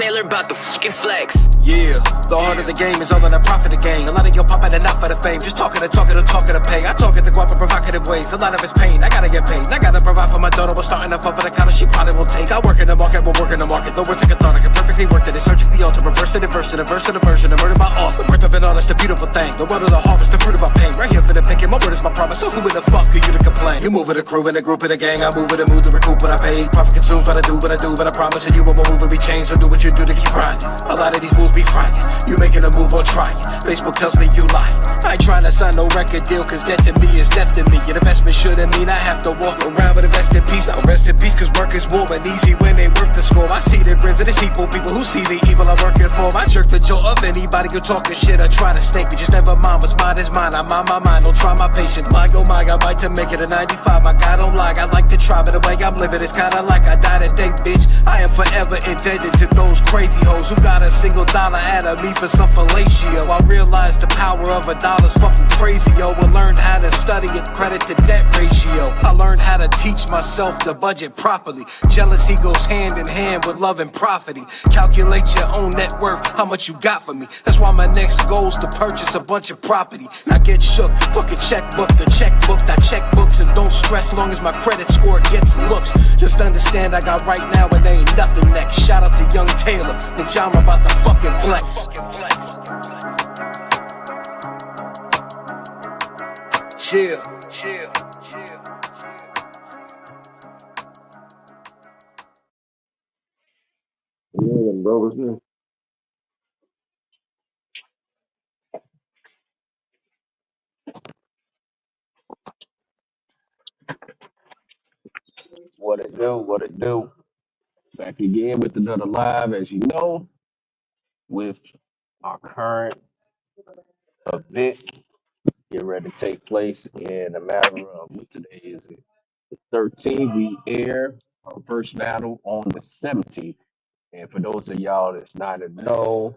Taylor about the fucking flex. Yeah, the heart of the game is all that I profit the game. A lot of y'all popping and not for the fame. Just talking to pay. I talk it the guap in provocative ways. A lot of it's pain. I gotta get paid. I gotta provide for my daughter. We're starting to fall for the counter. She probably won't take. I work in the market. We'll work in the market. The words are cathartic and perfectly worked it. It's surgically altered. Reverse it, verse it, verse it, version. The murder by author. Birth of an artist, a beautiful thing. The word of the harvest, the fruit of our pain. Right here for the picking. My word is my promise. So who in the fuck are you to complain? You move with a crew, in a group, in a gang. I move with a move to recoup what I pay. Profit consumes what I do, but I promise you won't move and be changed. So do what you do to keep grinding. A lot of these fools be frying. You making a move on trying. Facebook tells me you lie. I ain't trying to sign no record deal, cause that to me is death to me. Your investment shouldn't mean I have to walk around with invest in peace. Now rest in peace, cause work is warm and easy when they worth the score. I see the grins of the deceitful people who see the evil I'm working for. I jerk the jaw of anybody who talking shit or try to snake me. Just never mind what's mine is mine. I mind my mind, don't try my patience. My oh my, I might to make it a 95. My God don't lie, I like to try, but the way I'm living is kinda like I died today, bitch. I am forever indebted to those crazy hoes who got a single dollar out of me for some fellatio. I realize the power of a dollar's fucking crazy, yo. I learned how to study it, credit to debt ratio. I learned how to teach myself to budget properly. Jealousy goes hand in hand with love and profiting. Calculate your own net worth, how much you got for me. That's why my next goal's to purchase a bunch of property. I get shook, fuck a checkbook, the checkbook. I check books and don't stress long as my credit score gets looks. Just understand I got right now and there ain't nothing next. Shout out to Young Taylor, the genre about the fucking flex. Chill. Yeah, bro, what's new? What it do? What it do? Back again with another live, as you know, with our current event getting ready to take place in a matter of what today is it? The 13th. We air our first battle on the 17th. And for those of y'all that's not in the know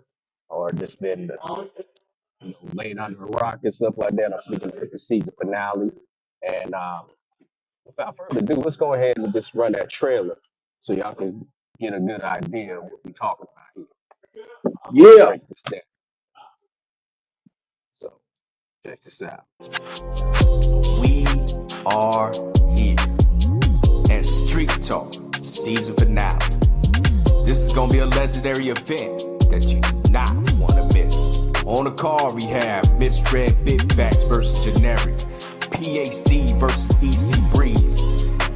or just been laid under a rock and stuff like that, I'm speaking of the season finale. And without further ado, let's go ahead and just run that trailer so y'all can get a good idea of what we're talking about here. Yeah. Break this down. So check this out. We are here at Street Talk season finale. This is gonna be a legendary event that you do not want to miss. On the card we have Misread Big Facts versus Generic, PhD versus EC Breeze,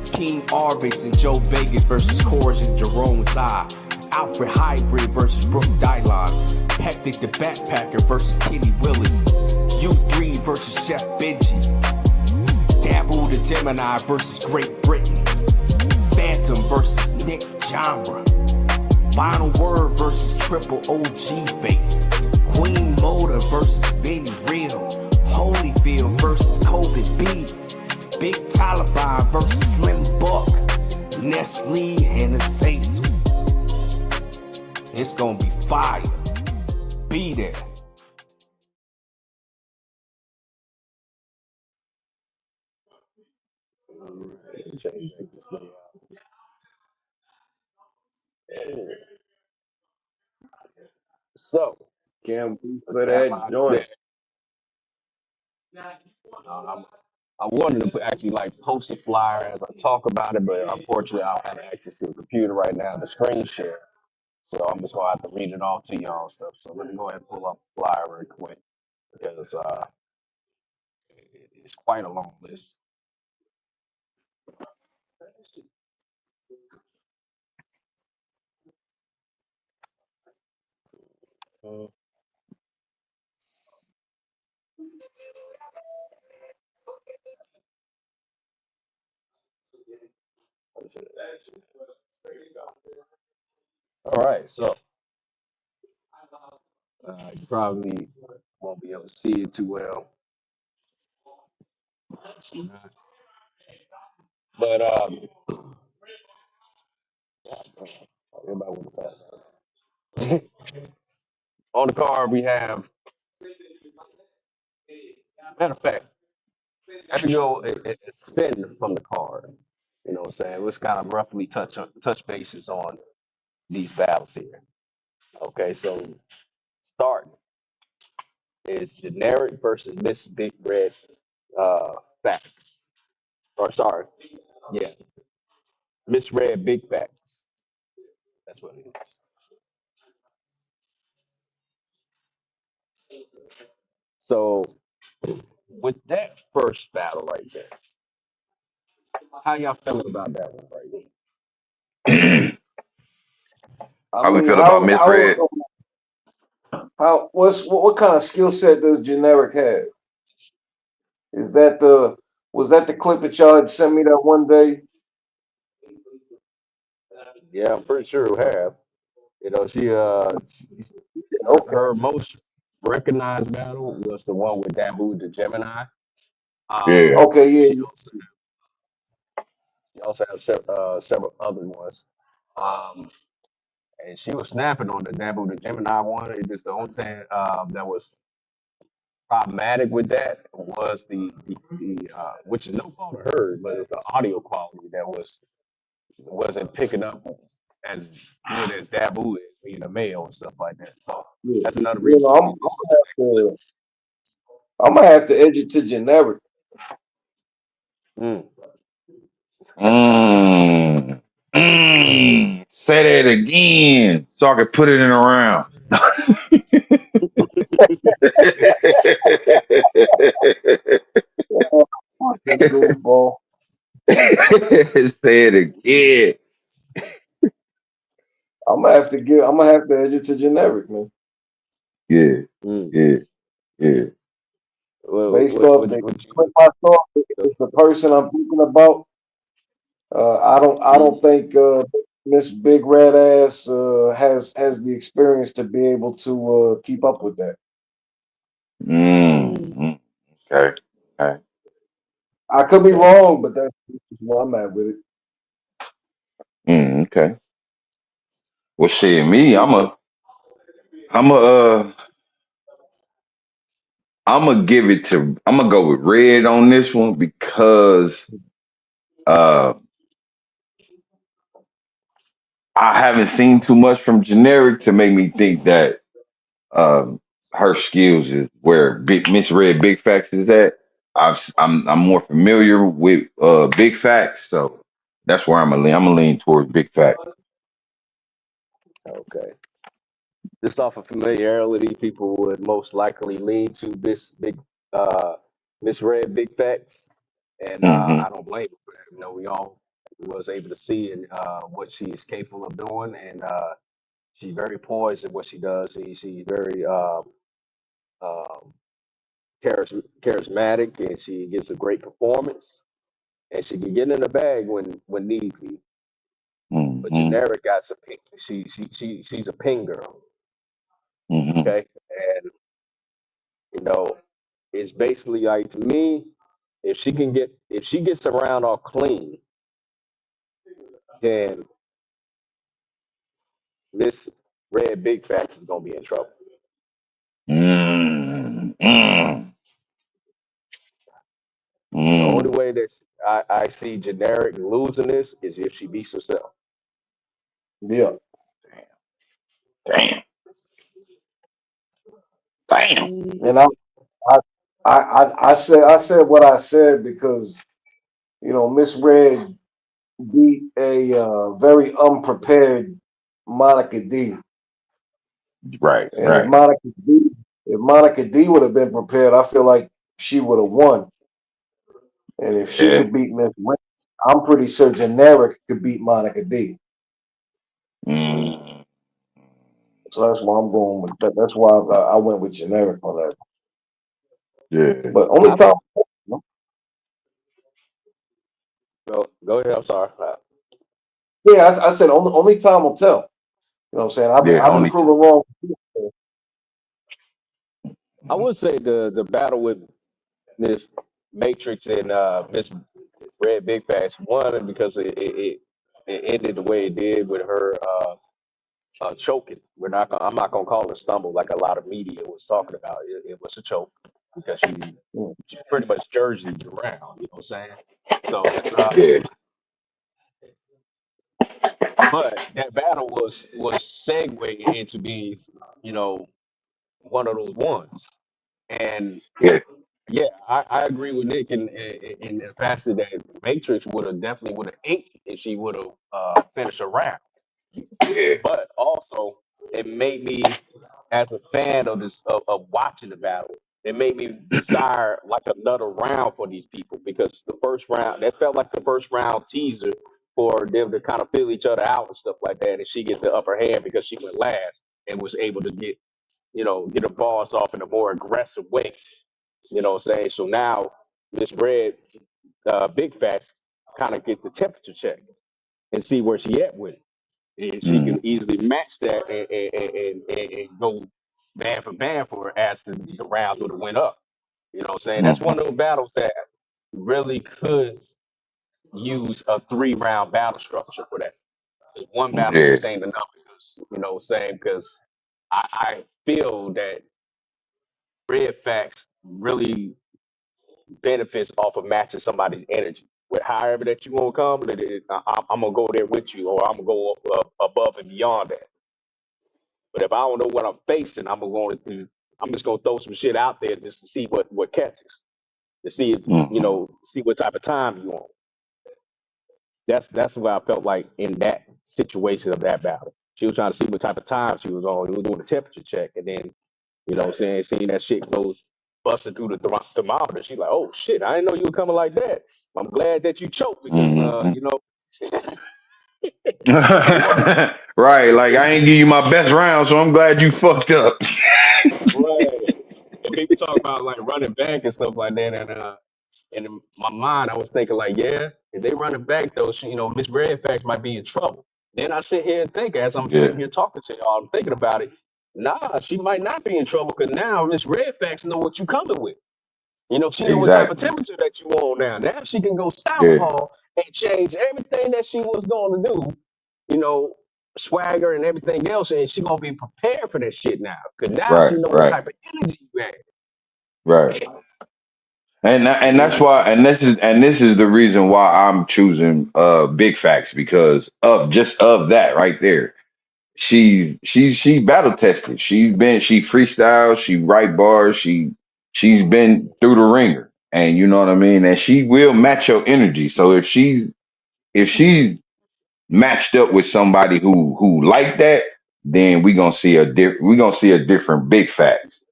King Arvis and Joe Vegas versus Courage and Jerome Zai, Alfred Hybrid versus Brooke Dylon, Hectic the Backpacker versus Kenny Willis, U3 versus Chef Benji, Dabu the Gemini versus Great Britain, Phantom versus Nick Genre, Final Word versus Triple OG Face, Queen Moda versus Benny Real, Holyfield versus Kobe B, Big Taliban versus Slimbuck, NessLee and the Safe. It's gonna be fire. Be there. Check this out. So, Can't wait for that joint. I wanted to actually like post a flyer as I talk about it, but unfortunately I don't have access to the computer right now to screen share. So I'm just gonna have to read it off to y'all and stuff. So let me go ahead and pull up the flyer real quick because it's quite a long list. Let's see. All right, so you probably won't be able to see it too well, but everybody want to talk. On the card we have, matter of fact, I can go a spin from the card. You know what I'm saying? Let's kind of roughly touch bases on these battles here. Okay, so start is generic versus Miss Big Red Facts. Or sorry, yeah, Miss Red Big Facts. That's what it is. So with that first battle right there, how y'all feeling about that one right there? I How we mean, feel about Miss Red? what kind of skill set does generic have? Is that the was that the clip that y'all had sent me that one day? Yeah, I'm pretty sure it have. You know, Okay. her most recognized battle was the one with Dabu the Gemini. Yeah. Okay, yeah. She also have several other ones. Um, and she was snapping on the Dabu the Gemini one. It's just the only thing that was problematic with that was the which is no fault of hers, but it's the audio quality that wasn't picking up as good as Dabu is being a male and stuff like that. So Yeah. that's another You reason know, why we just went to that clip. I'm gonna have to edge it to generic. Mm. Mm. Say that again so I can put it in a round. Oh, fucking goofball. Say it again. I'm gonna have to edge it to generic, man. Yeah, Mm. yeah, yeah. Based off the What clip you I saw, if it's the person I'm thinking about. I mm. don't think Miss Big Red Ass has the experience to be able to keep up with that. Mm. Mm. Okay. Okay. I could be Okay. wrong, but that's where I'm at with it. Okay. Well, shit, me, I'm a, I'm gonna give it to, I'm gonna go with Red on this one because, uh, I haven't seen too much from Generic to make me think that, um, her skills is where Big Miss Red Big Facts is at. I'm more familiar with Big Facts, so that's where I'm gonna lean. I'm gonna lean towards Big Facts. Okay. Just off of familiarity, people would most likely lean to this big uh misread big facts. And Hmm. I don't blame them for that. You know, we all was able to see and what she is capable of doing, and she's very poised in what she does. She's very um, charismatic, and she gives a great performance, and she can get in the bag when need be. But Hmm. generic got some ping. She's a ping girl, Hmm. okay, and you know it's basically like to me if she gets around all clean, then Miss Red Big Facts is gonna be in trouble. Mm, mm, The only mm. way that I see generic losing this is if she beats herself. Yeah, Damn, damn. and I I said what I said because Miss Red beat a very unprepared Monica D, Right, and right. If Monica D would have been prepared, I feel like she would have won. And if she Yeah. could beat Miss Red, I'm pretty sure Generic could beat Monica D. Mm, So that's why I'm going with that. That's why I went with Generic on that. yeah. But only I time, go ahead. I'm sorry. yeah, I said only time will tell. You know what I'm saying? Yeah. I've been Only time. proven wrong. I would say the battle with Miss Matrix and Miss Red Big Facts won because it ended the way it did with her choking. I'm not gonna call it a stumble like a lot of media was talking about. It was a choke because Mm. she pretty much jerseyed around. You know what I'm saying? So it's Yeah. But that battle was segueing into being, you know, one of those ones. And Yeah, yeah, I agree with Nick in the facet that Matrix would have definitely would have ate if she would have finished a round. yeah. But also it made me, as a fan of of watching the battle, it made me desire like another round for these people because the first round that felt like the first round teaser for them to kind of feel each other out and stuff like that, and she gets the upper hand because she went last and was able to get, you know, get her balls off in a more aggressive way. You know what I'm saying? So now Miss Red, Big Facts, kind of get the temperature check and see where she at with it, and she Mm, can easily match that and go band for band for her as the rounds would have went up. You know what I'm saying? That's mm, one of those battles that really could use a 3 round battle structure for that. 'Cause one battle yeah. just ain't enough because, you know what I'm saying? Because I feel that Red Facts really benefits off of matching somebody's energy. With however that you want to come, I'm gonna go there with you, or I'm gonna go above and beyond that. But if I don't know what I'm facing, I'm just gonna throw some shit out there just to see what catches, to see if, you Mm, know, see what type of time you want. That's what I felt like in that situation of that battle. She was trying to see what type of time she was on. We were doing a temperature check, and then, you know what I'm saying, seeing that shit goes busting through the thermometer. She's like, "Oh shit, I didn't know you were coming like that. I'm glad that you choked because mm, you know." mm. Right, like I ain't give you my best round, so I'm glad you fucked up. Right. And people talk about like running back and stuff like that, and in my mind, I was thinking like, yeah, if they run it back though, she, you know, Miss Redfax might be in trouble. Then I sit here and think, as I'm Yeah, sitting here talking to y'all, I'm thinking about it. Nah, she might not be in trouble because now Miss Redfax know what you coming with. You know, she know what type of exactly. temperature that you on now. Now she can go Yeah, southpaw and change everything that she was going to do. You know, swagger and everything else, and she gonna be prepared for that shit now. Cause now she right, know what right, type of energy you have. right. And You that's know, why this is the reason why I'm choosing Big Facts because of just of that right there. She battle tested. She freestyle, she write bars, she's been through the ringer. And you know what I mean? And she will match your energy. So if she's matched up with somebody who like that, then we gonna see a different Big Facts.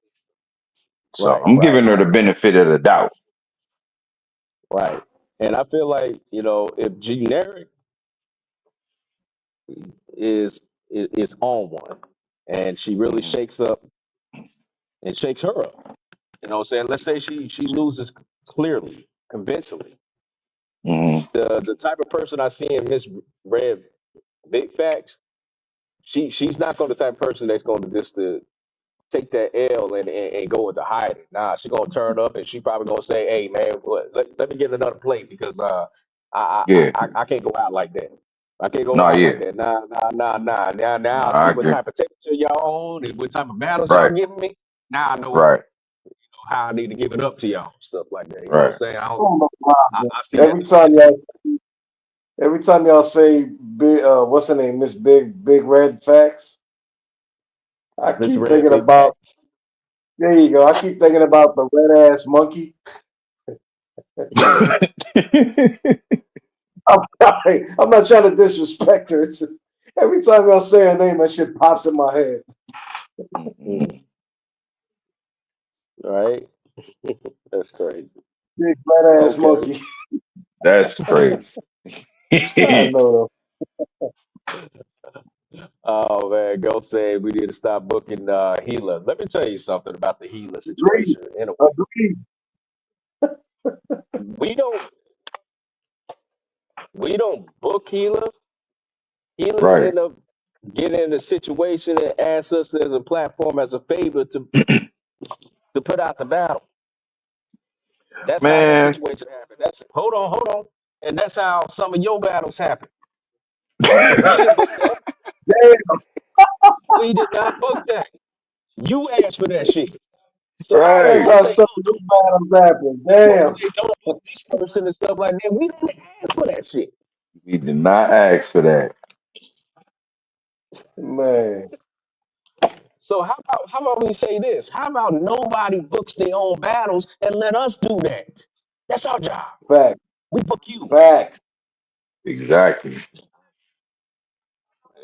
So right, I'm right, giving her the benefit of the doubt. right. And I feel like, you know, if generic is is on one, and she really Hmm. shakes up and shakes her up. You know what I'm saying? Let's say she loses clearly, convincingly. Hmm. The type of person I see in Miss Red Big Facts, she's not going to the type of person that's going to just to take that L and go into hiding. Nah, she gonna turn up and she probably gonna say, "Hey man, let me get another plate because Yeah. I can't go out like that. I can't go Nah, out like yeah. that. Nah. Now I Nah, I see what agree. type of temperature y'all on and what type of battles y'all Right, giving me. Now I know right, how I need to give it up to y'all, stuff like that. You know what I'm right. saying? Oh my God, man. I see that Every time y'all say big, what's her name, Miss Big Red Facts, I Miss keep Red thinking Big about. Facts. There you go. I keep thinking about the red ass monkey. I'm sorry. I'm not trying to disrespect her. It's just, every time y'all say her name, that shit pops in my head. Mm, right? That's crazy. Big red ass Okay. monkey. That's crazy. I know Oh man, go say we need to stop booking Gila. Let me tell you something about the Gila though. Agreed. situation. In a way, Agreed. we don't we don't book Gila. Gila Right. end up getting in a situation and asks us as a platform as a favor to put out the battle. That's how that Man. situation happened. That's hold on, and that's how some of your battles happen. We didn't book that. Damn. We did not book that. You asked for that shit. So how you That's Right. gonna how say, some oh, of these battles happen. Damn. don't book this person and stuff like that? We didn't ask for that shit. We did not ask for that. Man, So how about we say this? How about nobody books their own battles and let us do that? That's our job. facts, We book you. facts. Exactly.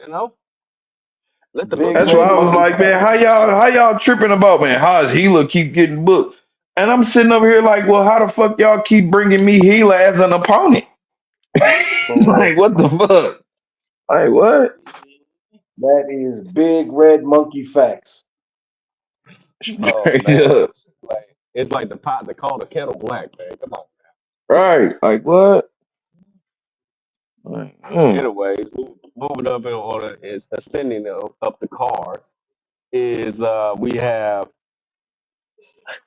You know, let the Big That's bookies why red do I was us. monkey like, facts. man, how y'all tripping about, man? How does Gila keep getting booked? And I'm sitting over here like, well, how the fuck y'all keep bringing me Gila as an opponent? For real. Like, what the fuck? Like, what? That is big red monkey facts. Oh Straight man, up. it's like the pot that called the kettle black, man. Come on. Right. Like, what? Like, Anyways, moving up in order is ascending up the card is we have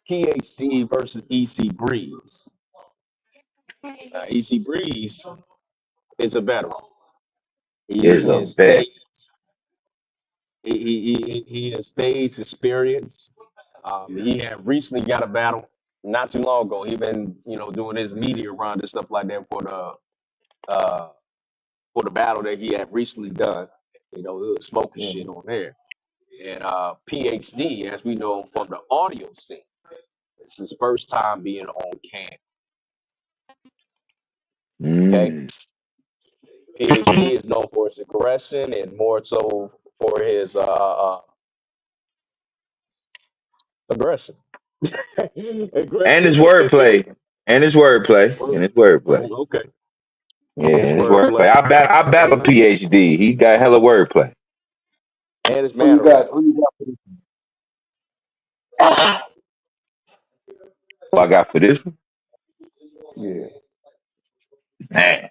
PhD versus EC Breeze. EC Breeze is a veteran. is He a is bet. stage he has stage experience. He had recently got a battle not too long ago. He been doing his media run and stuff like that uh for the battle that he had recently done. He was smoking shit Mhm. on there. And PhD, as we know him from the audio scene, it's his first time being on cam. Okay, Mm. PhD is known for his aggression and more so for his aggression. And his Aggression. wordplay. And his wordplay. And his wordplay. Okay. Yeah, His and his wordplay. wordplay I battle PhD. He got hella wordplay. and his Who you got? mannerism. Who you got for this? What I got for this one? Yeah. Man.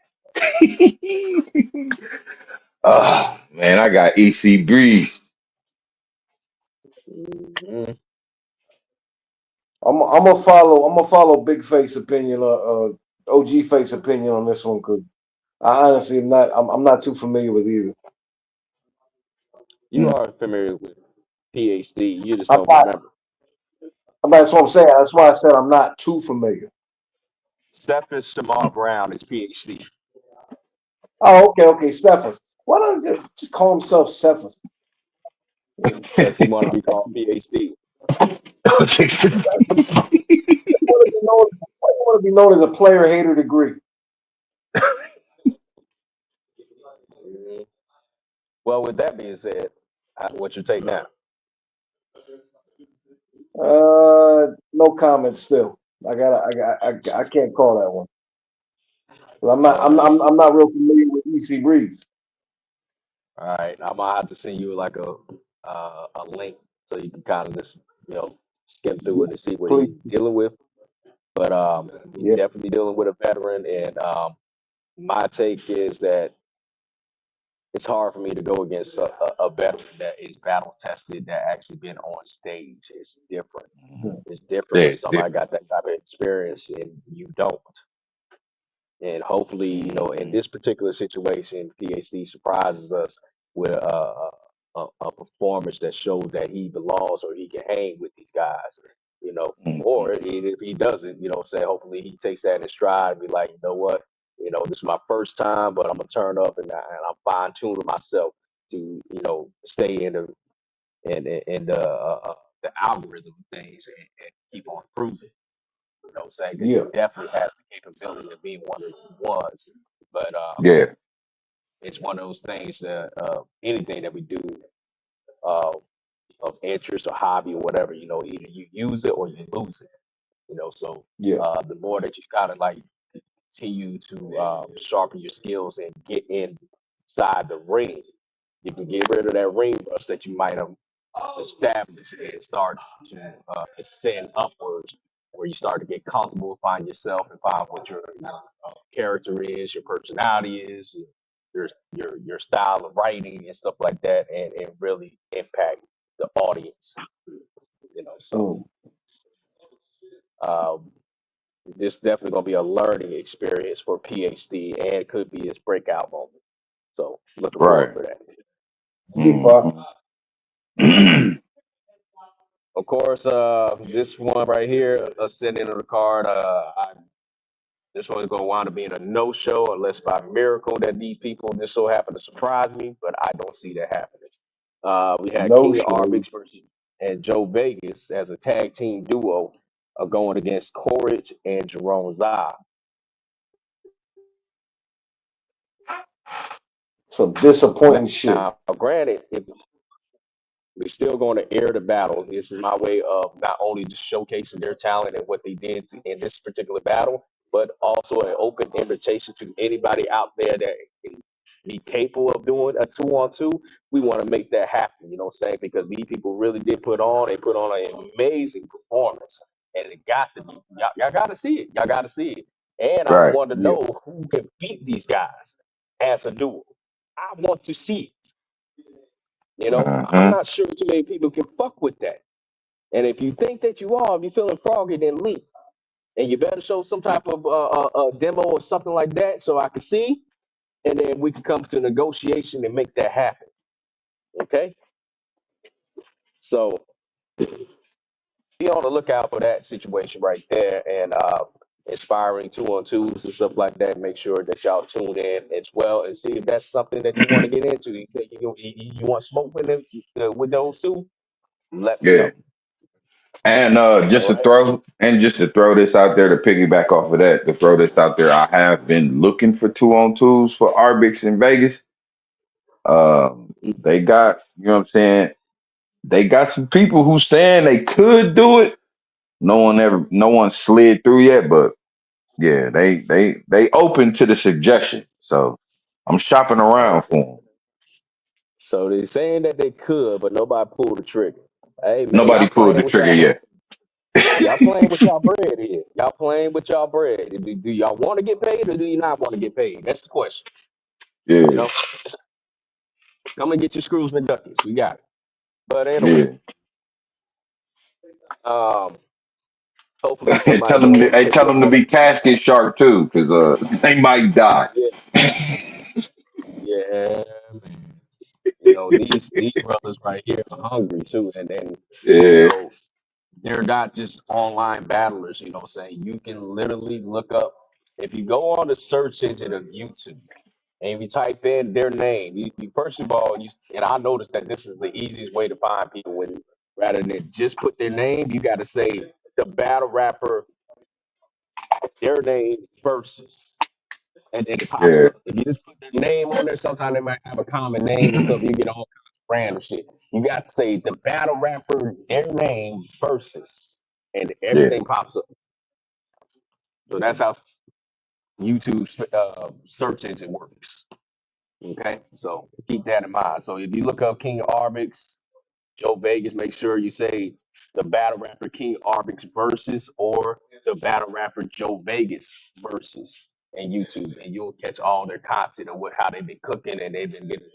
Oh, man, I got EC Breeze. Mm, I'm gonna follow Big Face opinion OG Face opinion on this one because I honestly am not I'm not too familiar with either. you are familiar with PhD, you just I'm don't not. remember. That's what I'm saying. That's why I said I'm not too familiar. Cephas Shamar Brown is PhD Oh, okay. Cephas. Why don't you just call himself Cephas? Why because he want to be called PhD. why you want to be known as a player hater degree? Mhm. Well, with that being said, what's your take now? No comments. Still, I can't call that one. 'Cause All right. I'm not real familiar with EC Breeze. All right, I'm gonna have to send you like a link so you can kind of just skim through it and see what Please, he's dealing with. But he's yeah, definitely dealing with a veteran, and my take is that it's hard for me to go against a veteran that is battle tested that actually been on stage. It's different. It's different Yeah, when it's somebody different. got that type of experience and you don't. And hopefully, in Mhm. this particular situation, PhD surprises us with a performance that shows that he belongs or he can hang with these guys, Mhm. or if he doesn't, say hopefully he takes that in stride and be like, you know what, this is my first time, but I'm gonna turn up and I'm fine tuning myself to, stay in the algorithm of things and keep on improving. What I'm saying? Because he yeah, definitely has the capability of being one of the ones. But Yeah, it's one of those things that anything that we do uh, of interest or hobby or whatever, either you use it or you lose it. So yeah, the more that you kind of like continue to sharpen your skills and get inside the ring, you can get rid of that ring rust that you might have established and start to ascend upwards, where you start to get comfortable, find yourself, and find what your character is, your personality is, your style of writing and stuff like that, and really impact the audience. So mm, um, this definitely gonna be a learning experience for PhD, and it could be his breakout moment. So looking forward right. for that. be fine. Mhm. Of course, this one right here, ascending on the card. This one's gonna wind up being a no-show unless by miracle that these people just so happen to surprise me, but I don't see that happening. We had No King shade. Arbix versus and Joe Vegas as a tag team duo going against Courage and Jerome Zah. Some disappointing shit. Now, granted, if we're still going to air the battle. This is my way of not only just showcasing their talent and what they did in this particular battle, but also an open invitation to anybody out there that can be capable of doing a 2-on-2. We want to make that happen, you know what I'm saying? Because these people really did they put on an amazing performance. And it got to be, y'all got to see it. Y'all got to see it. And I Right. want to Yeah. know who can beat these guys as a duo. I want to see it. You know, I'm Uh-huh. not sure too many people can fuck with that. And if you think that you are, if you're feeling froggy, then leave. And you better show some type of demo or something like that so I can see, and then we can come to negotiation and make that happen. Okay? So be on the lookout for that situation right there and inspiring 2-on-2s and stuff like that. Make sure that y'all tune in as well and see if that's something that you want to get into. You want smoke with those two? Let me Yeah. know. And All right. just to throw this out there to piggyback off of that, to throw this out there, I have been looking for 2-on-2s for Arbix in Vegas. They got, you know what I'm saying? They got some people who saying they could do it. No one slid through yet, but yeah, they open to the suggestion. So I'm shopping around for them. So they're saying that they could, but nobody pulled the trigger. Hey man, Nobody y'all pulled playing the with trigger y'all yet. y'all playing with y'all bread here. Y'all playing with y'all bread. Do y'all want to get paid or do you not want to get paid? That's the question. You Yeah, know, come and get your screws and duckies. We got it. But anyway, yeah. um, hopefully Hey, somebody go ahead and catch tell up them to on be casket shark too, because they might die. it. Yeah, yeah, man. You know, these brothers right here are hungry too, and then you Yeah, know they're not just online battlers. You know what I'm saying? You can literally look up, if you go on the search engine of YouTube and if you type in their name, you first of all, and I noticed that this is the easiest way to find people when rather than just put their name, you got to say the battle rapper, their name versus, and then it pops yeah, up. If you just put their name on there, sometimes they might have a common name and stuff. You get all kinds of random shit. You got to say the battle rapper, their name versus, and yeah. everything pops up. So that's how YouTube's search engine works. Okay, so keep that in mind. So if you look up King Arbix, Joe Vegas, make sure you say the battle rapper King Arbix versus or the battle rapper Joe Vegas versus in YouTube, and you'll catch all their content of how they've been cooking and they've been getting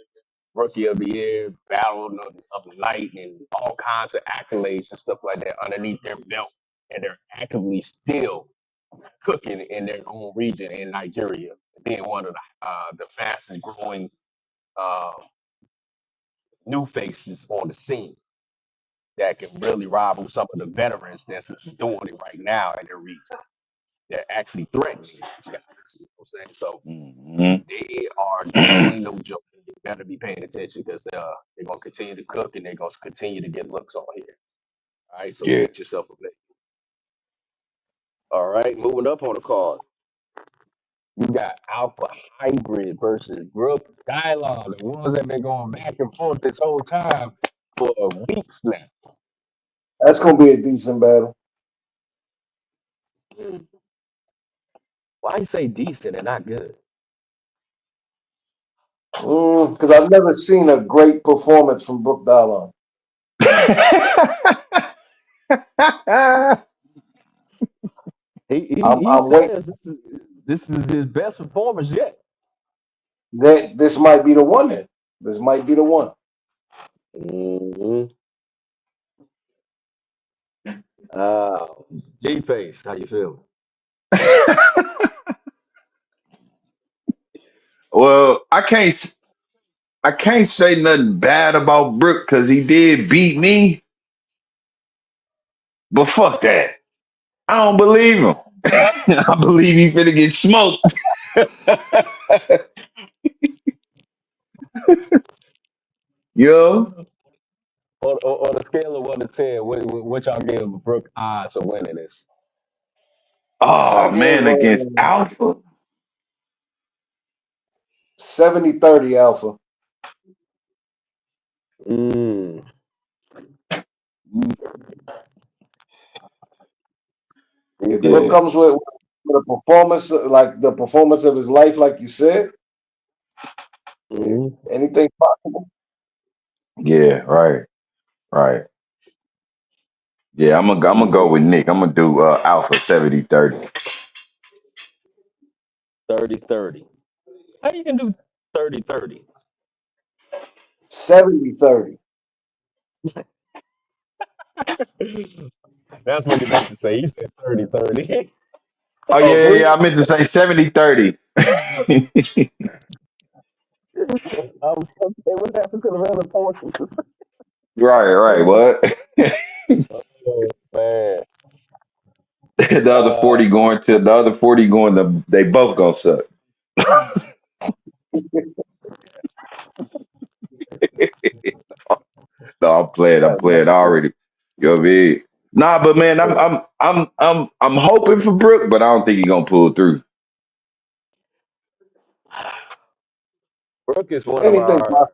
Rookie of the Year, Battle of the Night, and all kinds of accolades and stuff like that underneath their belt, and they're actively still cooking in their own region in Nigeria, being one of the fastest growing uh, new faces on the scene that can really rival some of the veterans that's doing it right now in their region. They're actually threatening these guys. You know what I'm saying? So Hmm. they are definitely no joke. You better be paying attention because they're going to continue to cook and they're going to continue to get looks on here. All right, so Yeah. get yourself a bit. All right, moving up on the card. You got Alpha Hybrid versus Brooke Dylon, the ones that been going back and forth this whole time for weeks now. That's gonna be a decent battle. Mm. Why you say decent and not good? Because I've never seen a great performance from Brook Dallon. He I'm waiting. says this is his best performance yet. That this might be the one. Then this might be the one. Mm-hmm. G Face, how you feeling? Well, I can't say nothing bad about Brook because he did beat me, but fuck that. I don't believe him. I believe he finna get smoked. Yo. on a scale of 1 to 10, what y'all give Brooke odds of winning this? I Oh give man, against Alpha. 70-30 Alpha. Mm. If Brook Okay. Yeah, comes with a performance like the performance of his life, like you said, yeah, Mm. anything possible. yeah, right, right. Yeah, I'm gonna go Mm. with Nick. I'm gonna do Alpha 70-30. 30-30. How you can do 30-30? 70-30. That's what he meant to say. He said 30-30. Oh Oh, yeah, did yeah. I meant to say 70-30. I was going to say, what happened to the other portion? Right, right. What? Oh, man. The other Uh, 40 going to the other 40 going to they both gonna suck. No, I'm playing. I'm that's playing already. You know what I mean? Nah, but man, I'm funny. I'm I'm I'm I'm hoping for Brook, but I don't think he's gonna pull through. Brooke is one of Anything our possible.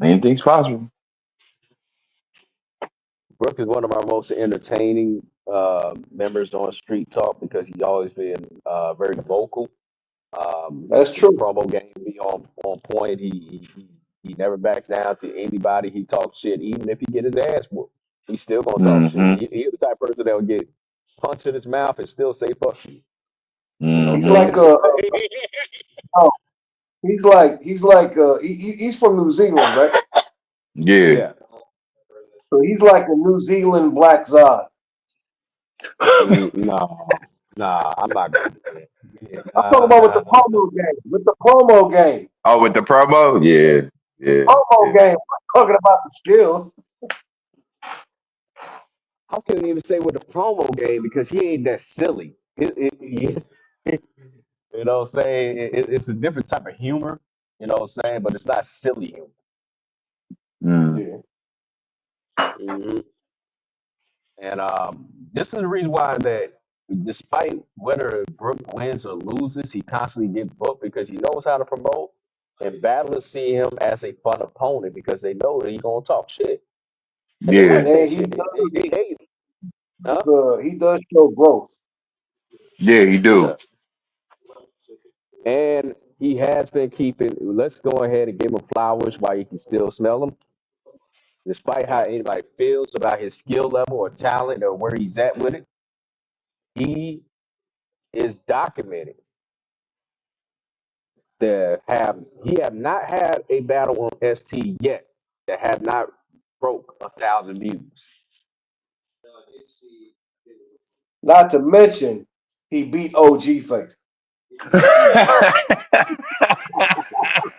Anything's possible. Brooke is one of our most entertaining members on Street Talk because he's always been very vocal. That's His true. promo game be on point. He never backs down to anybody. He talks shit, even if he get his ass whooped. He's still gonna talk shit. Mm-hmm. He's the type of person that will get punched in his mouth and still say fuck you. You know what He's I'm Mm-hmm. like saying? oh, he's from New Zealand, right? Yeah. Yeah. So he's like a New Zealand Black Zod. No, nah, I'm not gonna do that. Yeah, I'm talking nah, about with the nah, nah, nah. promo game. With the promo game. Oh, with the promo? Yeah. Yeah. Promo Yeah. game. I'm talking about the skills. I couldn't even say with the promo game because he ain't that silly. You know what I'm saying? It's a different type of humor, you know what I'm saying? But it's not silly humor. Mm. Yeah. hmm And this is the reason why that despite whether Brooke wins or loses, he constantly get booked because he knows how to promote. And battlers see him as a fun opponent because they know that he's gonna talk shit. And they Yeah. like that And shit. They hate it. Huh? he does show growth. Yeah, he He do. does. And he has been keeping, let's go ahead and give him flowers while you can still smell them. Despite how anybody feels about his skill level or talent or where he's at with it, he is documented that have not had a battle on ST yet that have not broke 1,000 views. Not to mention he beat OG Face.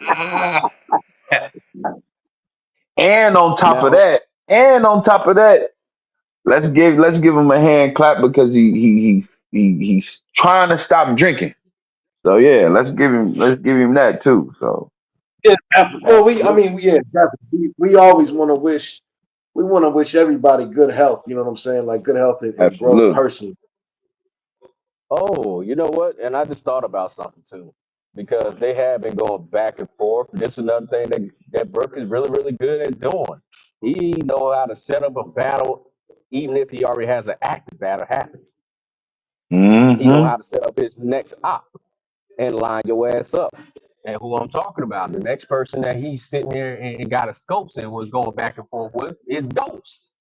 Now, and on top of that, let's give him a hand clap because he's trying to stop drinking. So yeah, let's give him that too. So Yeah, definitely. Well, absolutely. yeah, definitely. We always want to wish everybody good health. You know what I'm saying? Like good health and growth absolutely. personally. Oh, you know what? And I just thought about something too, because they have been going back and forth. This is another thing that Brooke is really, really good at doing. He know how to set up a battle, even if he already has an active battle happening. He know Hmm. how to set up his next op and line your ass up. And who I'm talking about, the next person that he's sitting there and got a scopes and was going back and forth with is Ghost.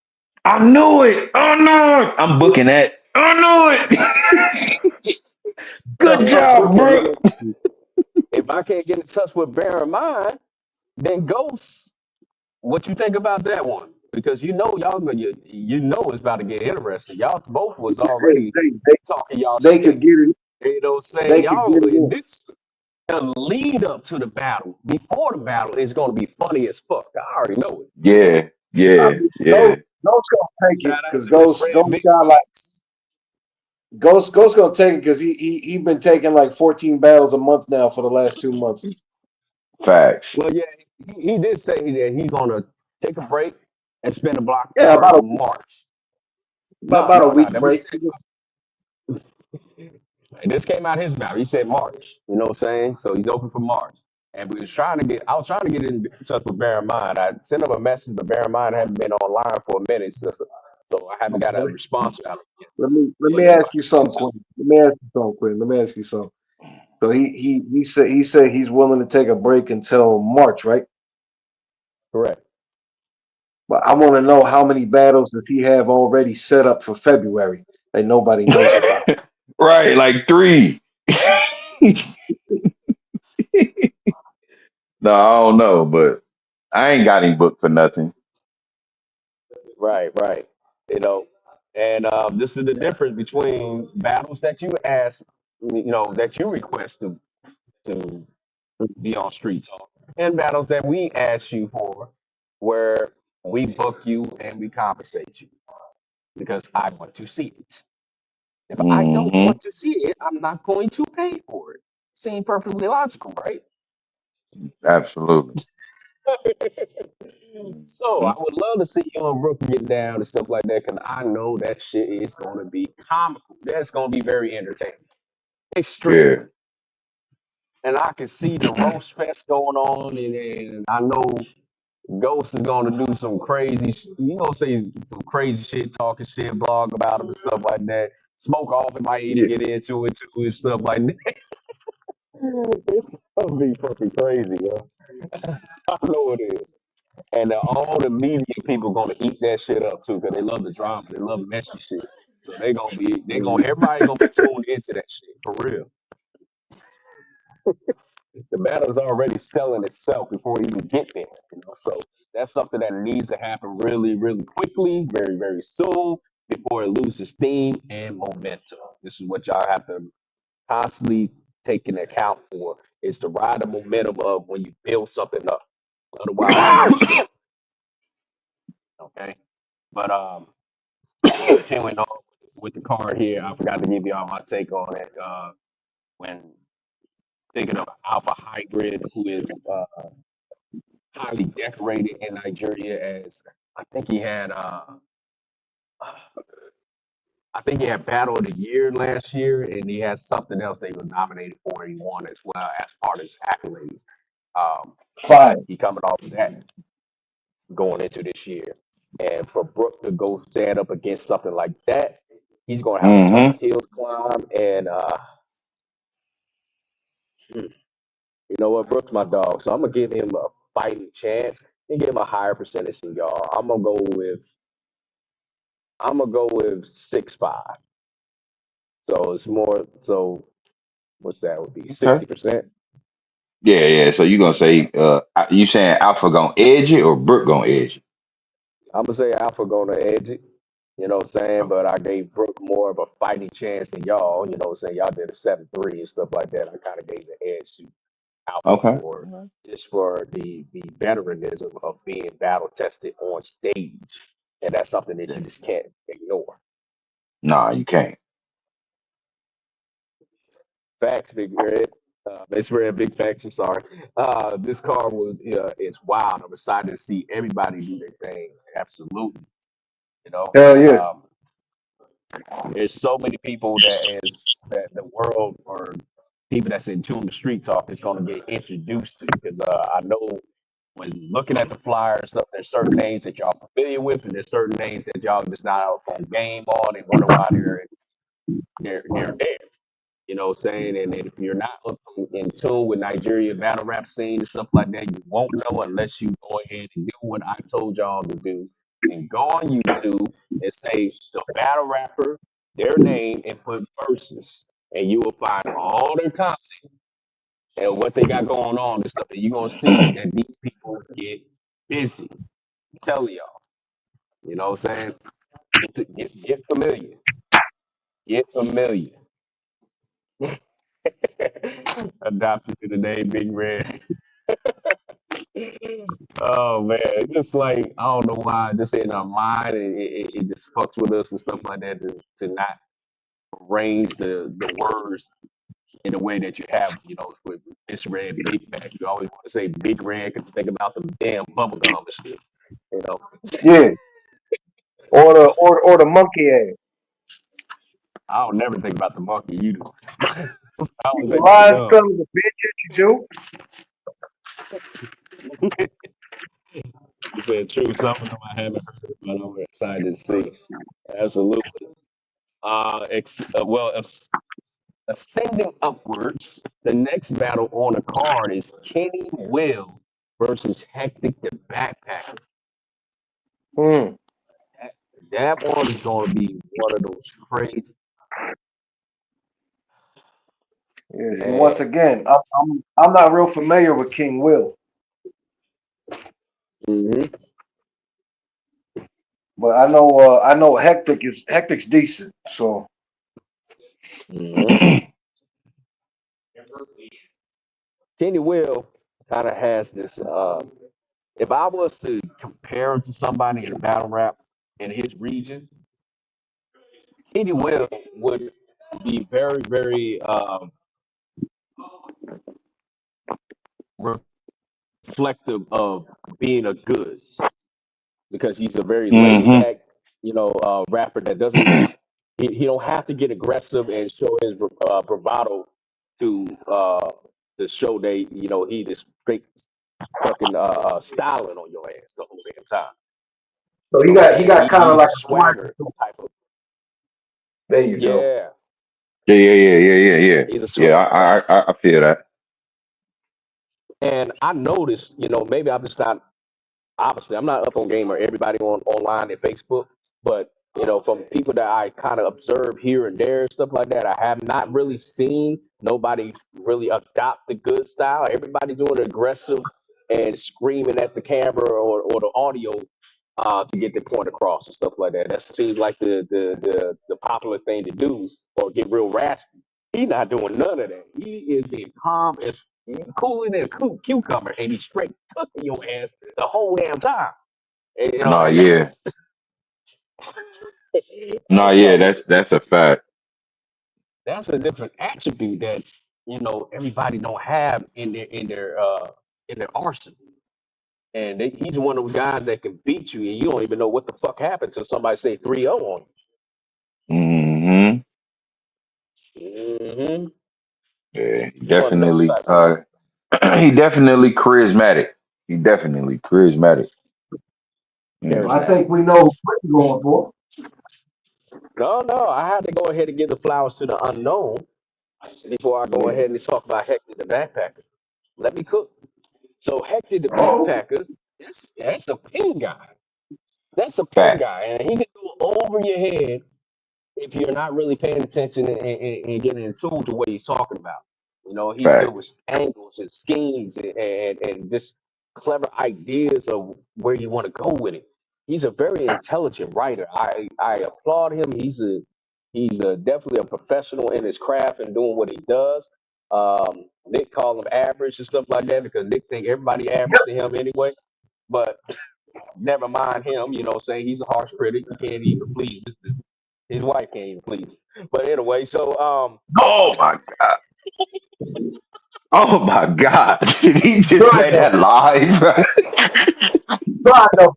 I knew it. Oh no, I'm booking that. I knew it. Good So I'm job, booking Brooke. it. If I can't get in touch with Bear in Mind, then Ghost. What you think about that one? Because you know you know it's about to get interesting. Y'all both was Hey, already talking y'all they could shit. get it. You know, saying They could y'all get it in. this the lead up to the battle. Before the battle is going to be funny as fuck. I already know it. Yeah, I yeah, mean, yeah. Ghost gonna take it Shout out because to Miss Red Ghost Big got like Facts. Ghost gonna take it because he been taking like 14 battles a month now for the last 2 months. Facts. Well, yeah, he did say that he's gonna take a break, and spin the block Yeah, starting in March. No, about a no, no. week That what he break. said. And this came out his mouth. He said March. You know what I'm saying? So he's open for March. And we was trying to get. I was trying to get in touch with Bear in Mind. I sent him a message, but Bear in Mind hadn't been online for a minute, so I haven't got a Okay. response out of him yet. Let But me you know, ask you something, Quinn. Let me ask you something, Quinn. Let me ask you something. So he said he's willing to take a break until March, right? correct. But I want to know how many battles does he have already set up for February that nobody knows about? Right, like three. No, I don't know, but I ain't got him booked for nothing. Right, right. You know, and this is the difference between battles that you ask, that you request to be on Street Talk, and battles that we ask you for, where we book you and we compensate you because I want to see it. If I don't Hmm. want to see it, I'm not going to pay for it. Seems perfectly logical, right? Absolutely. So I Mhm. would love to see you and Brooke get down and stuff like that, because I know that shit is going to be comical. That's going to be very entertaining, extremely. Yeah. And I can see the roast fest going on, and I know Ghost is going to do some crazy, say some crazy shit, talking shit, blog about him and stuff like that. Smoke off, it might even Yeah. get into it too and stuff like that. It's gonna be fucking crazy, yo. I know it is. And all the media people gonna eat that shit up too, because they love the drama, they love messy shit. So everybody gonna be tuned into that shit for real. The battle's already selling itself before we even get there, So that's something that needs to happen really, really quickly, very, very soon, before it loses steam and momentum. This is what y'all have to constantly take into account for, is to ride the momentum of when you build something up. Otherwise, you're gonna destroy it. Okay. But continuing on with the card here, I forgot to give y'all my take on it. When thinking of Alpha Hybrid, who is highly decorated in Nigeria, as I think he had Battle of the Year last year, and he had something else they were nominated for, and he won as well as part of his accolades. Um, Fine. he coming off of that going into this year, and for Brooke to go stand up against something like that, he's going to have a tough Hmm. hill to climb. And you know what, Brooke's my dog, so I'm gonna give him a fighting chance and give him a higher percentage than y'all. I'm gonna go with 6-5. So it's more. So what's that? Would be Okay. 60%. Yeah, yeah. So you gonna say you saying Alpha gonna edge it or Brooke gonna edge it? I'm gonna say Alpha gonna edge it. You know what I'm saying? But I gave Brooke more of a fighting chance than y'all. You know what I'm saying? Y'all did a 7-3 and stuff like that. I kind of gave the edge to Alpha Okay. for just for the veteranism of being battle tested on stage, and that's something that you Yeah. just can't ignore. Nah, you can't. Facts, Big Red. It's Red, Big Facts. I'm sorry. This card was it's wild. I'm excited to see everybody do their thing. Absolutely. You know, Hell yeah. there's so many people that the world, or people that's in tune to Street Talk, is going to get introduced to, because I know when looking at the flyer and stuff, there's certain names that y'all familiar with, and there's certain names that y'all just not out on game on and wonder why they're there. You know what I'm saying? And if you're not in tune with Nigeria battle rap scene and stuff like that, you won't know unless you go ahead and do what I told y'all to do, and go on YouTube and say the battle rapper, their name, and put verses, and you will find all their content and what they got going on and stuff. And you're gonna see that these people get busy. I'm telling y'all. You know what I'm saying? Get familiar. Get familiar. Adopted to the name Big Red. Oh man, it's just like, I don't know why, just in our mind, it just fucks with us and stuff like that, to not arrange the words in the way that you have, with this red big back. You always want to say Big Red because you think about the damn bubble gum and shit. You know, Yeah, or the monkey ass. I don't never think about the monkey. You do. I always You think about the lying dog. son of a bitch, you do. You said true. Some of them I haven't heard, but I'm excited to see. Absolutely. Well, ascending upwards, the next battle on the card is Kenny Will versus Hectic the Backpacker. Hmm. That one is going to be one of those crazy, Yeah. See, man. once again, I'm not real familiar with King Will, Hmm. but I know Hectic's decent. So Hmm. Kenny Will kind of has this. If I was to compare him to somebody in battle rap in his region, Kenny Will would be very, very reflective of being a goods because he's a very laid Mm-hmm. back, rapper that doesn't he don't have to get aggressive and show his bravado to show that he just straight fucking styling on your ass the whole damn time. so You know he what I'm got he saying? got kind of He's like a a swagger. swagger type of There you go. yeah. Yeah, yeah, yeah, yeah, yeah, yeah. He's a Yeah, swagger type. I feel that. And I noticed, maybe I'm just not obviously I'm not up on game or everybody on online and Facebook, but from people that I kind of observe here and there and stuff like that, I have not really seen nobody really adopt the good style. Everybody doing aggressive and screaming at the camera or the audio to get their point across and stuff like that. That seems like the popular thing to do or get real raspy. He not doing none of that. He is being calm as cool in a cucumber, and he's straight cooking your ass the whole damn time. And, Nah, and that's yeah. Nah, that's yeah, that's a fact. that's a different attribute that everybody don't have in their arsenal. And he's one of those guys that can beat you, and you don't even know what the fuck happened till somebody say 3-0 on Mm-hmm. you. Hmm. Yeah, He's one of those type of he definitely charismatic. He definitely charismatic. Yeah. I charismatic. think we know what you're going for. No, I had to go ahead and give the flowers to the unknown before I go Yeah. ahead and talk about Hector the Backpacker. Let me cook. So Hector the Oh, Backpacker, that's a pin guy. That's a pin Fact. guy, and he can go over your head if you're not really paying attention and getting in tune to what he's talking about. He's good Fact. with angles and schemes and just clever ideas of where you want to go with it. He's a very intelligent writer. I applaud him. He's definitely a professional in his craft and doing what he does. Nick called him average and stuff like that because Nick think everybody average to him anyway. But never mind him, saying he's a harsh critic. He can't even please this dude. His wife can't even please him. But anyway, so Oh my God. Oh my God. Did he just try say though. that live? Try though.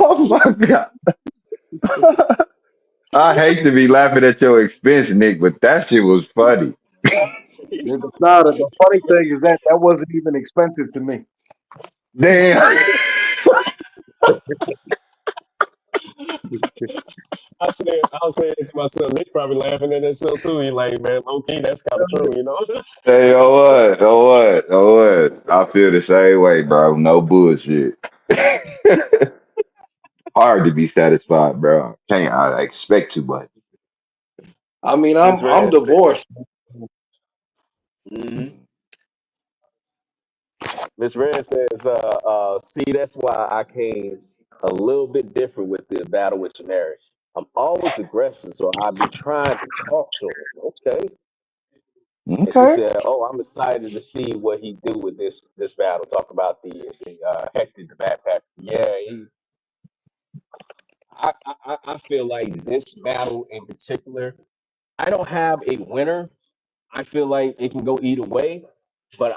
Oh my God. I hate to be laughing at your expense, Nick, but that shit was funny. The funny thing is that that wasn't even expensive to me. Damn. I was saying to myself, Nick probably laughing at himself too. He like, man, low key, that's kind of true. Hey, what? I feel the same way, bro. No bullshit. Hard to be satisfied, bro. Can't I expect too much. I mean, Miss I'm Red said, divorced. mm-hmm. Miss Red says, see, that's why I came a little bit different with the battle with generic. I'm always aggressive, so I be trying to talk to him. Okay. And she Okay. said, "Oh, I'm excited to see what he do with this battle. Talk about the Hector the backpack. Yeah, I feel like this battle in particular, I don't have a winner, I feel like it can go either way, but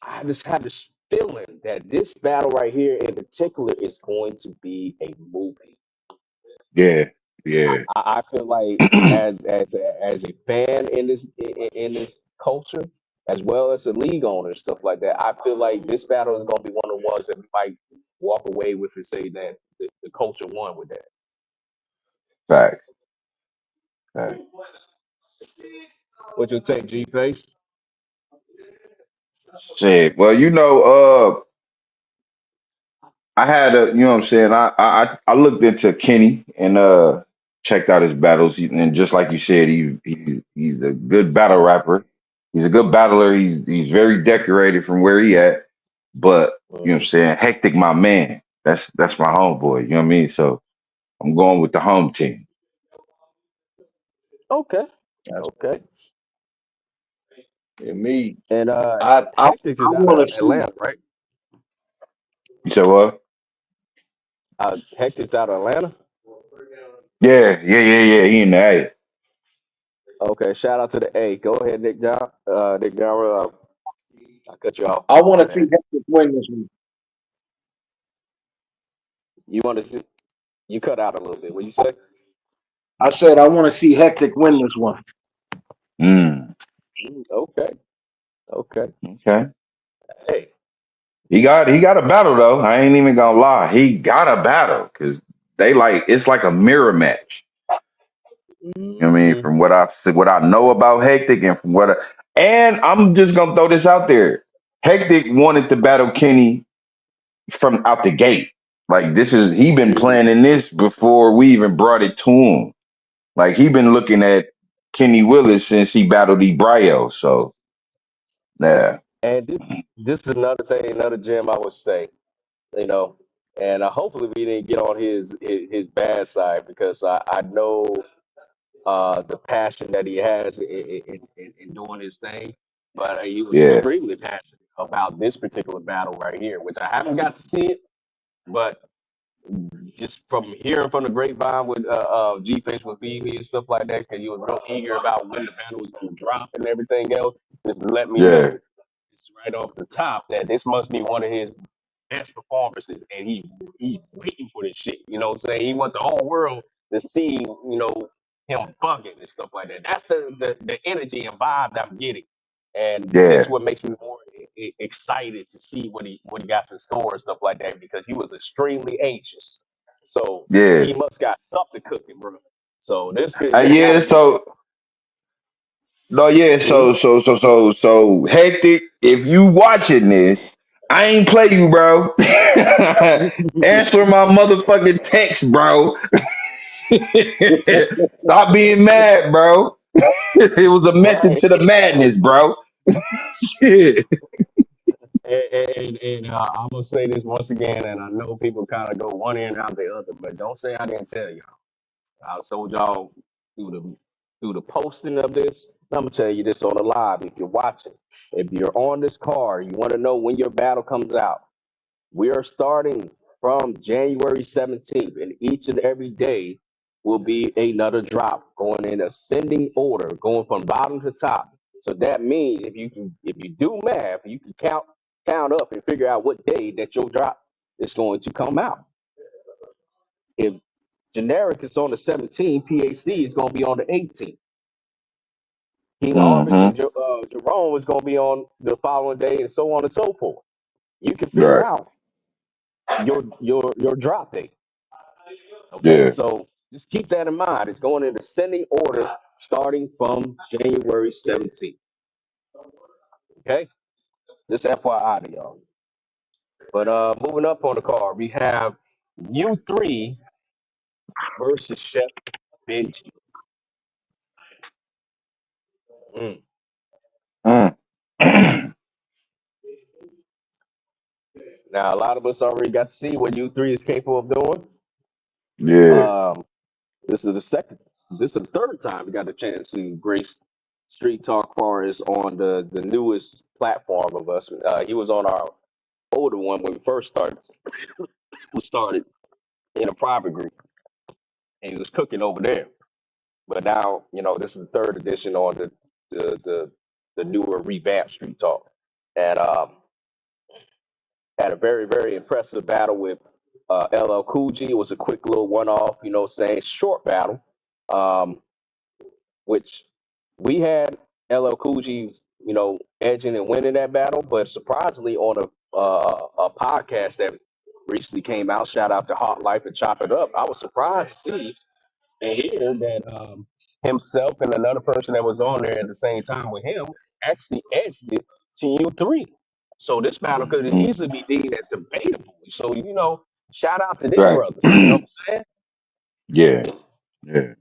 I just have this feeling that this battle right here in particular is going to be a movie. Yeah, yeah. I feel like as a fan in this culture, as well as a league owner and stuff like that, I feel like this battle is going to be one of the ones that we might walk away with and say that the culture won with that. Facts. Facts. What you take, G Face? Shit. Well, I had a, you know what I'm saying. I looked into Kenny and checked out his battles, and just like you said, he's a good battle rapper. He's a good battler. He's very decorated from where he at. But you know what I'm Mhm. saying. Hectic, my man. That's my homeboy. You know what I mean. So I'm going with the home team. Okay, That's okay. me. And I Hectic is out want to of see. Atlanta, right? You said what? Hectic's out of Atlanta. Yeah. He in the A. Okay, shout out to the A. Go ahead, Nick John. Nick John, I cut you off. I want My to see bad. Hector win this one. You want to see? You cut out a little bit. What you say? I said I want to see Hectic win this one. Mm, Okay, okay. okay. Hey, He got a battle though. I ain't even gonna lie. He got a battle because it's like a mirror match. You know what I mean? mm, From what I know about Hectic and from and I'm just gonna throw this out there. Hectic wanted to battle Kenny from out the gate. Like he been planning this before we even brought it to him. Like he been looking at Kenny Willis since he battled Ebrio. So yeah, and this is another thing, another gem I would say. You know, and hopefully we didn't get on his bad side because I know the passion that he has in doing his thing, but he was yeah, extremely passionate about this particular battle right here, which I haven't got to see it, but just from hearing from the grapevine with G Face with Phoebe and stuff like that, because he was real eager about when the battle was going to drop and everything else, just let me yeah, know it's right off the top that this must be one of his best performances, and he's waiting for this shit. You know what I'm saying? He want the whole world to see, him bugging and stuff like that. That's the energy and vibe that I'm getting, and this yeah, what makes me more excited to see what he got in store and stuff like that because he was extremely anxious. So yeah. he must got something cooking, bro. So this got Yeah, to be so no, yeah, good. so hectic. If you watching this, I ain't play you, bro. Answer my motherfucking text, bro. Stop being mad, bro. It was a method Right. to the madness, bro. Shit. And I'm gonna say this once again, and I know people kind of go one end out the other, but don't say I didn't tell y'all. I told y'all through the posting of this. I'm gonna tell you this on the live if you're watching. If you're on this card, you want to know when your battle comes out. We are starting from January 17th, and each and every day will be another drop going in ascending order, going from bottom to top. So that means if you do math, you can count up and figure out what day that your drop is going to come out. If generic is on the 17th, PhD is going to be on the 18th. King Harvest Mm-hmm. and Jerome is going to be on the following day, and so on and so forth. You can figure Right. out your drop date. Okay, Yeah. so just keep that in mind. It's going in descending order starting from January 17th. Okay, this FYI to y'all. But moving up on the card, we have U3 versus Chef Benji. Mm. Mm. Now, a lot of us already got to see what U3 is capable of doing. Yeah. Um, this is the second, this is the third time we got a chance to grace Street Talk Forest on the newest platform of us. He was on our older one when we first started. We started in a private group, and he was cooking over there. But now, this is the third edition on the newer revamped Street Talk, and had a very very impressive battle with LL Cool G. It was a quick little one off, you know, saying short battle, um, which we had LL Cool G, you know, edging and winning that battle, but surprisingly on a podcast that recently came out, shout out to Hot Life and Chop It Up, I was surprised to see and hear that himself and another person that was on there at the same time with him actually edged it to you three. So this battle could Mm, easily be deemed as debatable. So, you know, shout out to them right. brothers. You know what I'm saying? Yeah. Yeah.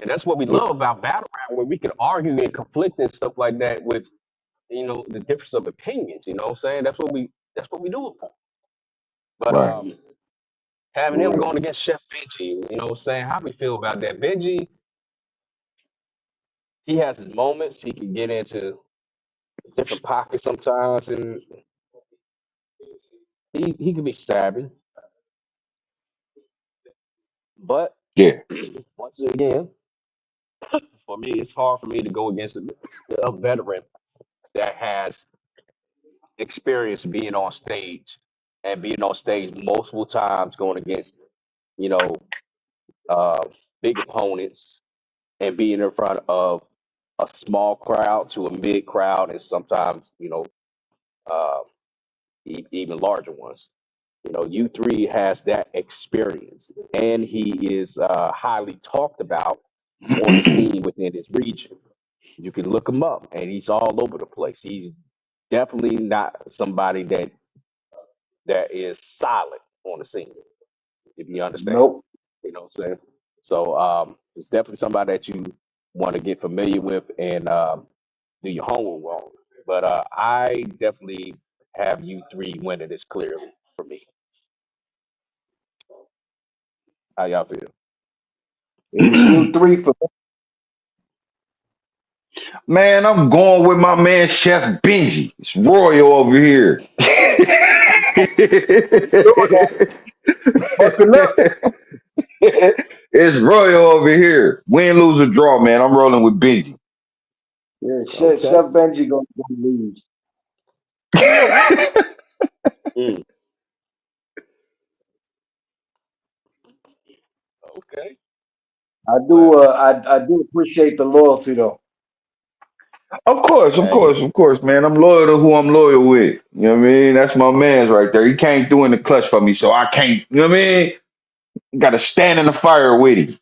And that's what we But love about battle rap, where we can argue and conflict and stuff like that with, you know, the difference of opinions. You know what I'm saying? That's what we do it for. But right. having him For real. going against Chef Benji, you know what I'm saying? How we feel about that? Benji, he has his moments. He can get into different pockets sometimes, and he can be savvy. But Yeah. once again, for me, it's hard for me to go against a veteran that has experience being on stage and being on stage multiple times, going against, you know, uh, big opponents and being in front of a small crowd to a big crowd, and sometimes, you know, uh, even larger ones. You know, U3 has that experience, and he is highly talked about on the scene within his region. You can look him up, and he's all over the place. He's definitely not somebody that is solid on the scene, if you understand. Nope. You know what I'm saying? So it's definitely somebody that you want to get familiar with and do your homework on. But I definitely have U3 winning this clearly for me. How y'all feel? It's you three for Man, I'm going with my man Chef Benji. It's Royal over here. doing that. Bucking up. It's Royal over here. Win, lose, or draw, man. I'm rolling with Benji. Yeah, Okay. Chef Benji gonna lose. Mm, okay. Well, I do appreciate the loyalty though. hey, Of course, man. I'm loyal to who I'm loyal with. You know what I mean? That's my man's right there. He can't do in the clutch for me, so I can't. You know what I mean? Got to stand in the fire with him.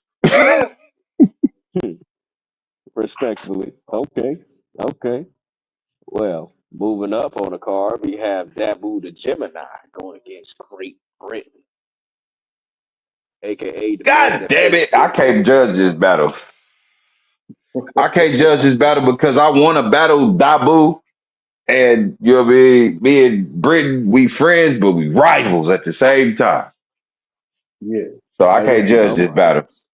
hmm, respectfully. Okay. Okay. Well, moving up on the card, we have Dabu the Gemini going against Great Britain, aka the man God that damn faced it! I can't judge this battle. I can't judge this battle because I want to battle Dabu, and you know what I mean. Me and Britain, we friends, but we rivals at the same time. Yeah. So I rivals can't judge become this battle. rivals.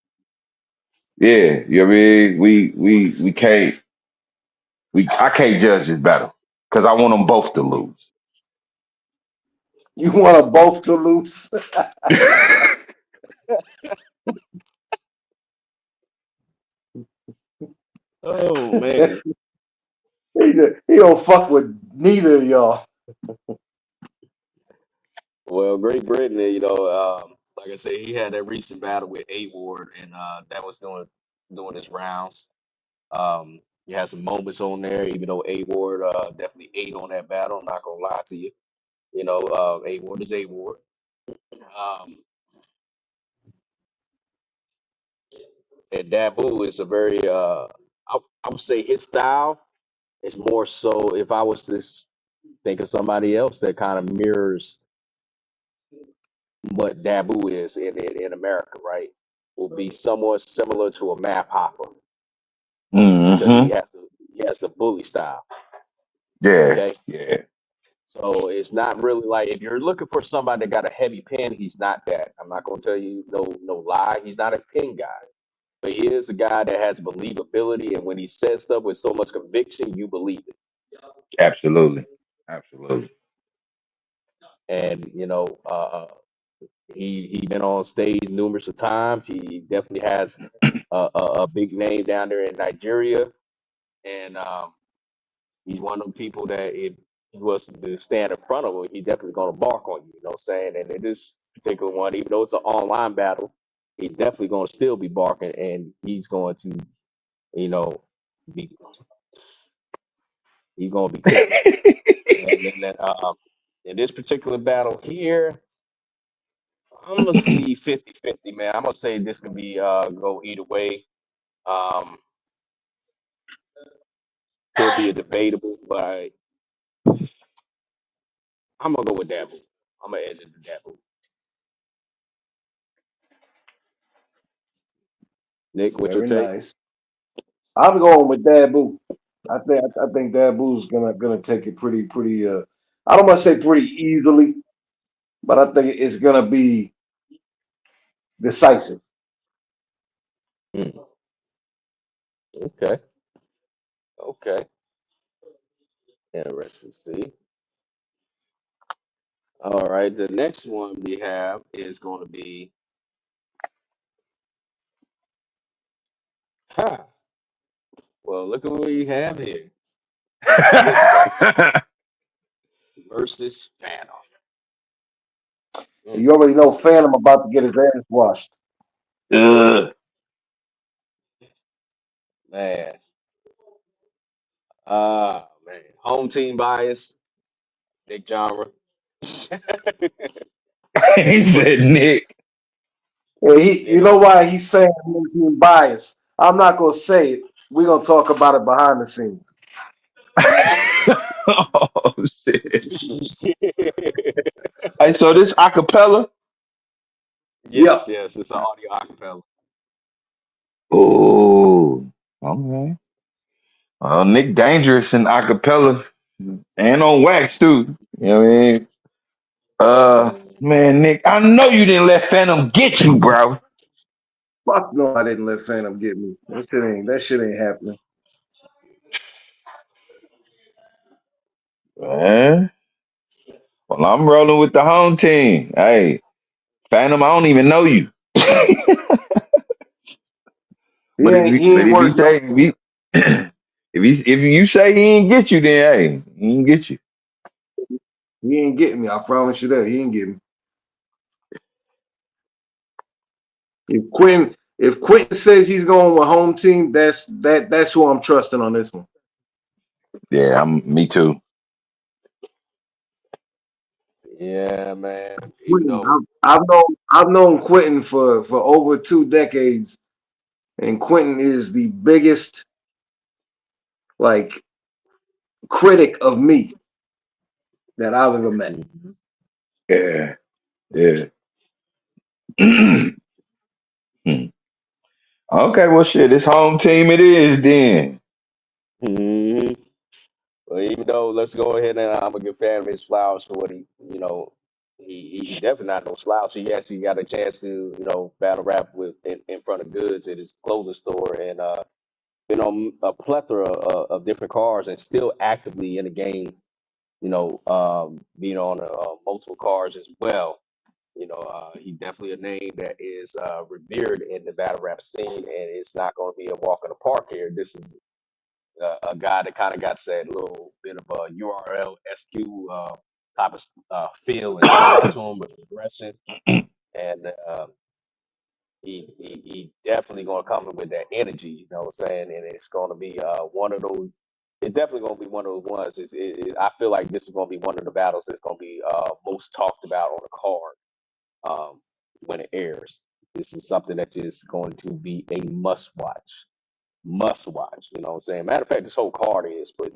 Yeah, you know what I mean. We can't. I can't judge this battle because I want them both to lose. You want them both to lose? Oh man. he, he don't fuck with neither of y'all. Well, Great Britain, you know, like I said, he had that recent battle with A Ward, and that was doing his rounds. He had some moments on there, even though A Ward definitely ate on that battle. I'm not gonna lie to you. You know, A Ward is A Ward. Um, and Dabu is a very, I would say his style is more so. If I was to think of somebody else that kind of mirrors what Dabu is in America, right? Will be somewhat similar to a Math Hopper because Hmm. he has the bully style. Yeah, Okay, yeah, so it's not really like if you're looking for somebody that got a heavy pen, he's not that. I'm not gonna tell you no lie. He's not a pen guy, but he is a guy that has believability, and when he says stuff with so much conviction, you believe it. absolutely, absolutely. And you know, he been on stage numerous of times. He definitely has a big name down there in Nigeria. and he's one of them people that if he was to stand in front of him, he's definitely going to bark on you. You know what I'm saying? And in this particular one, even though it's an online battle, he's definitely going to still be barking, and he's going to, you know, be he's going to be cooking. And then in this particular battle here, I'm gonna see 50-50, man. I'm gonna say this could be go either way. Um, could be a debatable, but I'm gonna go with Dabble. I'm gonna edge it to Dabble. Nick, what's your Very take? nice. I'm going with Dabu. I think Dabu's gonna take it pretty. I don't want to say pretty easily, but I think it's gonna be decisive. Hmm, okay, okay. Interesting. See. All right. The next one we have is going to be ha. Well, look at what we have here. Flipstar versus Phantom. Mm, You already know Phantom about to get his ass washed. Ugh. man. Man. Home team bias. Nick Genre. He What said, you think, Nick. And you Nick? know why he's saying he's being biased. I'm not gonna say it. We're gonna talk about it behind the scenes. Oh shit. Hey, so this acapella? Yes, Yep. yes, it's an audio acapella. Oh, okay. Nick Dangerous in acapella and on wax too. You know what I mean? Man, Nick, I know you didn't let Phantom get you, bro. Fuck no, I didn't let Phantom get me. That shit ain't happening. Man, well, I'm rolling with the home team. Hey, Phantom, I don't even know you. He But if ain't you, he but ain't if you worth no. say if you say he ain't get you, then hey, he ain't get you. He ain't getting me. I promise you that. He ain't getting me. If Quentin says he's going with home team, that's who I'm trusting on this one. Yeah, me too. Yeah, man. Even Quentin, though, I've known Quentin for over 2 decades, and Quentin is the biggest like critic of me that I've ever met. mhm, Yeah, yeah. Okay, well, shit, it's home team. It is then. mhm. Well, even though, let's go ahead and I'm a good fan of his flowers for what he definitely not no slouch. He actually got a chance to battle rap with in front of Goods at his clothing store and been on a plethora of different cars and still actively in the game. Being on multiple cars as well. He definitely a name that is revered in the battle rap scene, and it's not going to be a walk in the park here. This is a guy that kind of got that little bit of a URL SQ type of feel and style to him with aggression, and he definitely going to come in with that energy. You know what I'm saying? And it's going to be one of those. It's definitely going to be one of those ones. I feel like this is going to be one of the battles that's going to be most talked about on the card when it airs. This is something that is going to be a must watch. Must watch. You know what I'm saying? Matter of fact, this whole card is, but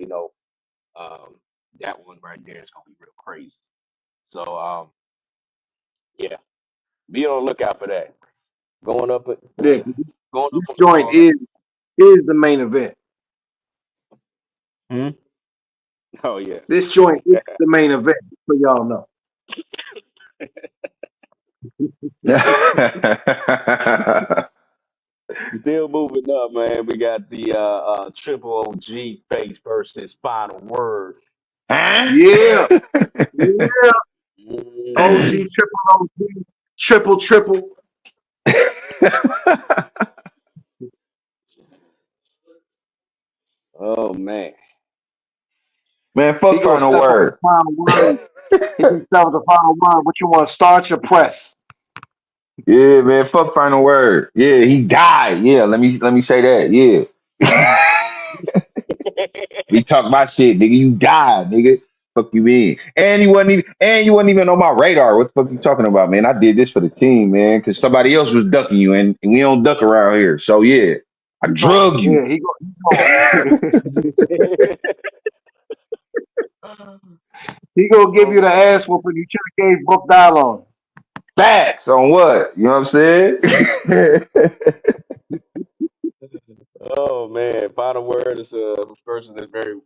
um, that one right there is going to be real crazy. So, yeah, be on the lookout for that. Going up, Nick, going this up on the joint card. is the main event. Hmm? Oh, yeah. This joint is the main event, so y'all know. Still moving up, man. We got the Triple OG face versus Final Word. Huh? Yeah, yeah. OG, Mhm. triple OG, triple triple. Oh man. Man, He fuck gonna final step on the word. final word. He gonna step on the final word. What you want, starch or press? Yeah, man, fuck final word. Yeah, he died. Yeah, let me say that. Yeah. We talk my shit, nigga. You died, nigga. Fuck you mean? And you wasn't even on my radar. What the fuck you talking about, man? I did this for the team, man, because somebody else was ducking you, and we don't duck around here. So yeah, I He gonna, drug you. yeah, he gonna give you the Oh, ass whooping you should have gave Book Dial on. Facts on what? You know what I'm saying? oh man. Final word is a person that's very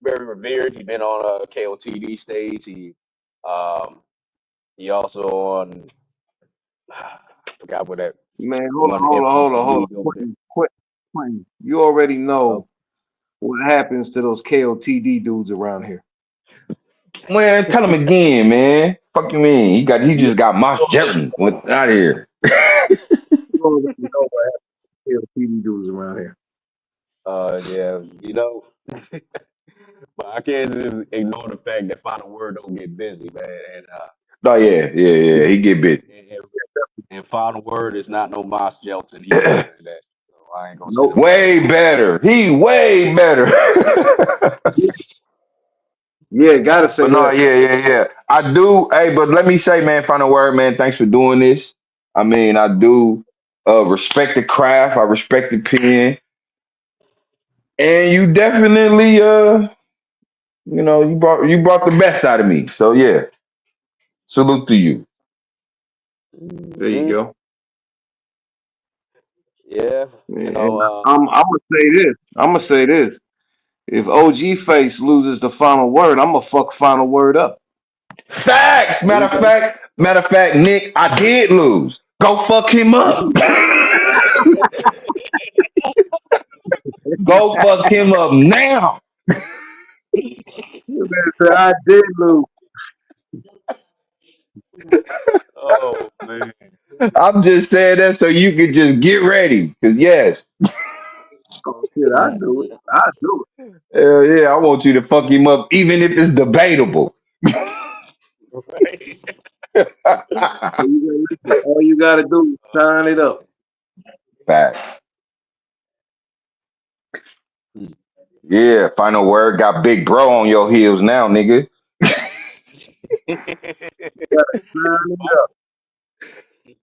very revered. He been on a KOTD stage. Um he also on I forgot what that Man, hold on, one hold on, hold infamous on, hold league on. over there. Quentin. You already Oh, know what happens to those KOTD dudes around here. Man, tell him again, man. Fuck you mean? He You just got Moss Jelton went out of here. already know what happens to KOTD dudes around here. yeah, but I can't just ignore the fact that final word don't get busy, man. And Oh yeah, yeah, yeah. He get bit. and, and final word is not no Moss Gelton. He's better than that. So I ain't gonna sit Nope. up there and Way better. He way better. Yeah, gotta say But no, that. yeah, yeah, yeah. I do. Hey, but let me say, man, final word, man. Thanks for doing this. I mean, I do respect the craft. I respect the pen, and you definitely, you brought the best out of me. So yeah, salute to you. There you hmm go. Yeah, And I'm gonna say this. I'm gonna say this. If OG Face loses the final word, I'm gonna fuck final word up. Facts. What Matter you of got? fact, matter of fact, Nick, I did lose. Go fuck him up. Go fuck him up now. You better say I did lose. oh man. I'm just saying that so you could just get ready. Cause yes, Oh shit, I do it. I do it. hell yeah, I want you to fuck him up, even if it's debatable. Right. So you gotta listen. All you gotta do is sign it up. Fact. Yeah, final word. Got big bro on your heels now, nigga. Sign it up.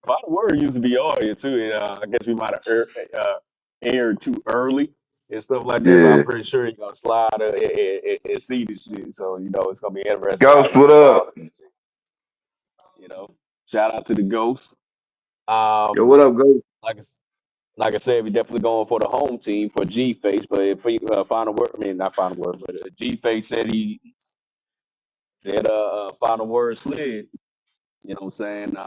Final word used to be on here too. And, I guess we might have aired too early and stuff like that. But I'm Yeah. pretty sure you're gonna slide and see this shit. So it's gonna be interesting how Ghost, he what responds up? to this shit. You know, shout out to the ghost. Yo, Um, what up, go? like I, s- like I said, we definitely going for the home team for G Face. But if we final word, I mean not final word, but G Face said he said final word slid. You know what I'm saying?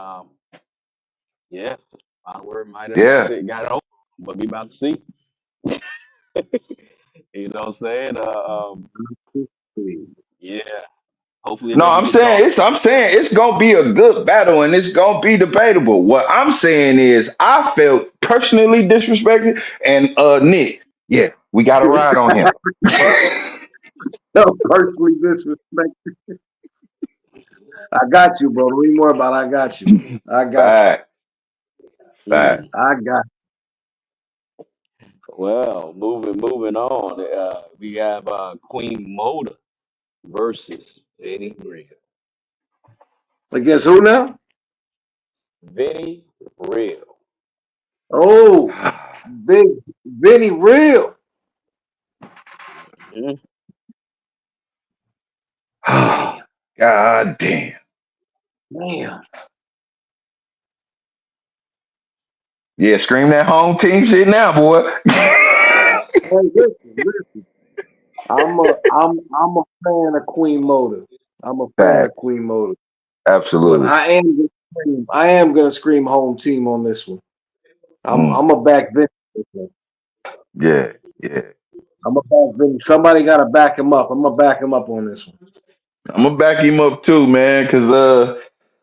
Yeah, final word might have knocked Yeah. it, got it over, but we about to see. You know what I'm saying? Yeah. Hopefully it No, doesn't I'm get saying it's lost. I'm saying it's gonna be a good battle and it's gonna be debatable. What I'm saying is I felt personally disrespected and Nick, yeah, we got to ride on him. No, personally disrespect. I got you, bro. Don't even worry about it. I got you. I got you. Fact, fact. Mm. I got Well, moving on. We have Queen Moda versus Vinny Real. you. Against who now? Vinny Real. Oh, big Vinny Real. Mhm. Damn, God damn. damn. Yeah, scream that home team shit now, boy. Hey, listen. I'm a fan of Queen Moda. I'm a fan of Facts. Queen Moda. But Absolutely. I am gonna scream home team on this one. Mm. I'm a back Vinny. Yeah, yeah. I'm a back Vinny. Somebody gotta back him up. I'm gonna back him up on this one. I'm gonna back him up too, man, because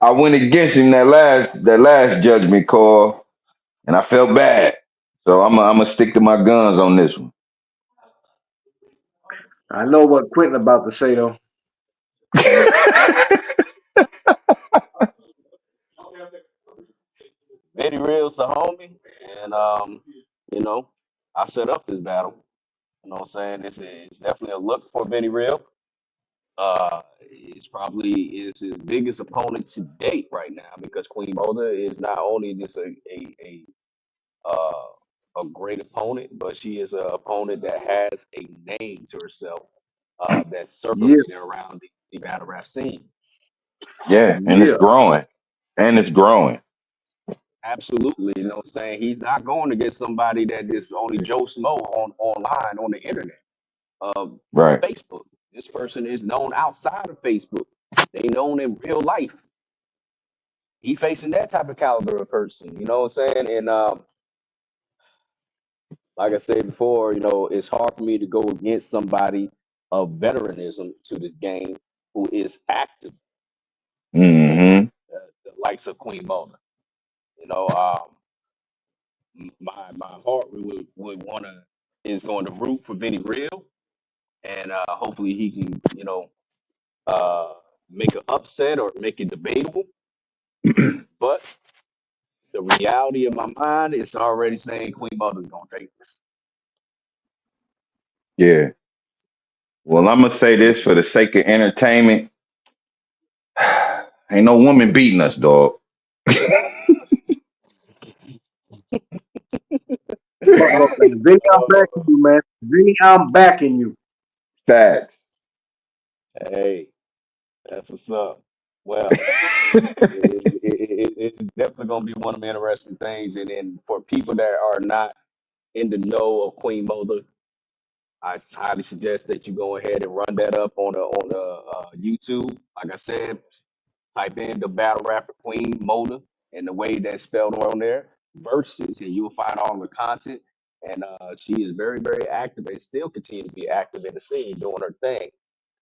I went against him that last judgment call, and I felt bad. So I'm gonna stick to my guns on this one. I know what Quentin about to say though. Very real's the homie, and you know, I set up this battle. You know what I'm saying? It's definitely a look for Benny Real. It's probably is his biggest opponent to date right now because Queen Moda is not only just a great opponent, but she is an opponent that has a name to herself that's Yeah, circulating around the battle rap scene. Yeah, and it's yeah, growing. And it's growing. Absolutely, you know what I'm saying? He's not going to get somebody that is only Joe Smo on online on the internet, uh, Right. Facebook. This person is known outside of Facebook. They known in real life. He facing that type of caliber of person, you know what I'm saying? And like I said before, you know, it's hard for me to go against somebody of veteranism to this game who is active on Hmm. the likes of Queen Mona. You know, my heart would want to is going to root for Vinny Real, and hopefully he can, you know, uh, make an upset or make it debatable. But the reality of my mind is already saying Queen Mona's gonna take this. Yeah. Well, I'm gonna say this for the sake of entertainment. Ain't no woman beating us, dog. look, man. Vinny, I'm backing Oh, you, man. Vinny, I'm backing you. Facts. hey, that's what's up. Well, it's definitely going to be one of the interesting things. And then for people that are not in the know of Queen Moda, I highly suggest that you go ahead and run that up on the YouTube. Like I said, type in the battle rapper Queen Moda and the way that's spelled on there versus, and you'll find all the content. And she is very, very active and still continue to be active in the scene, doing her thing.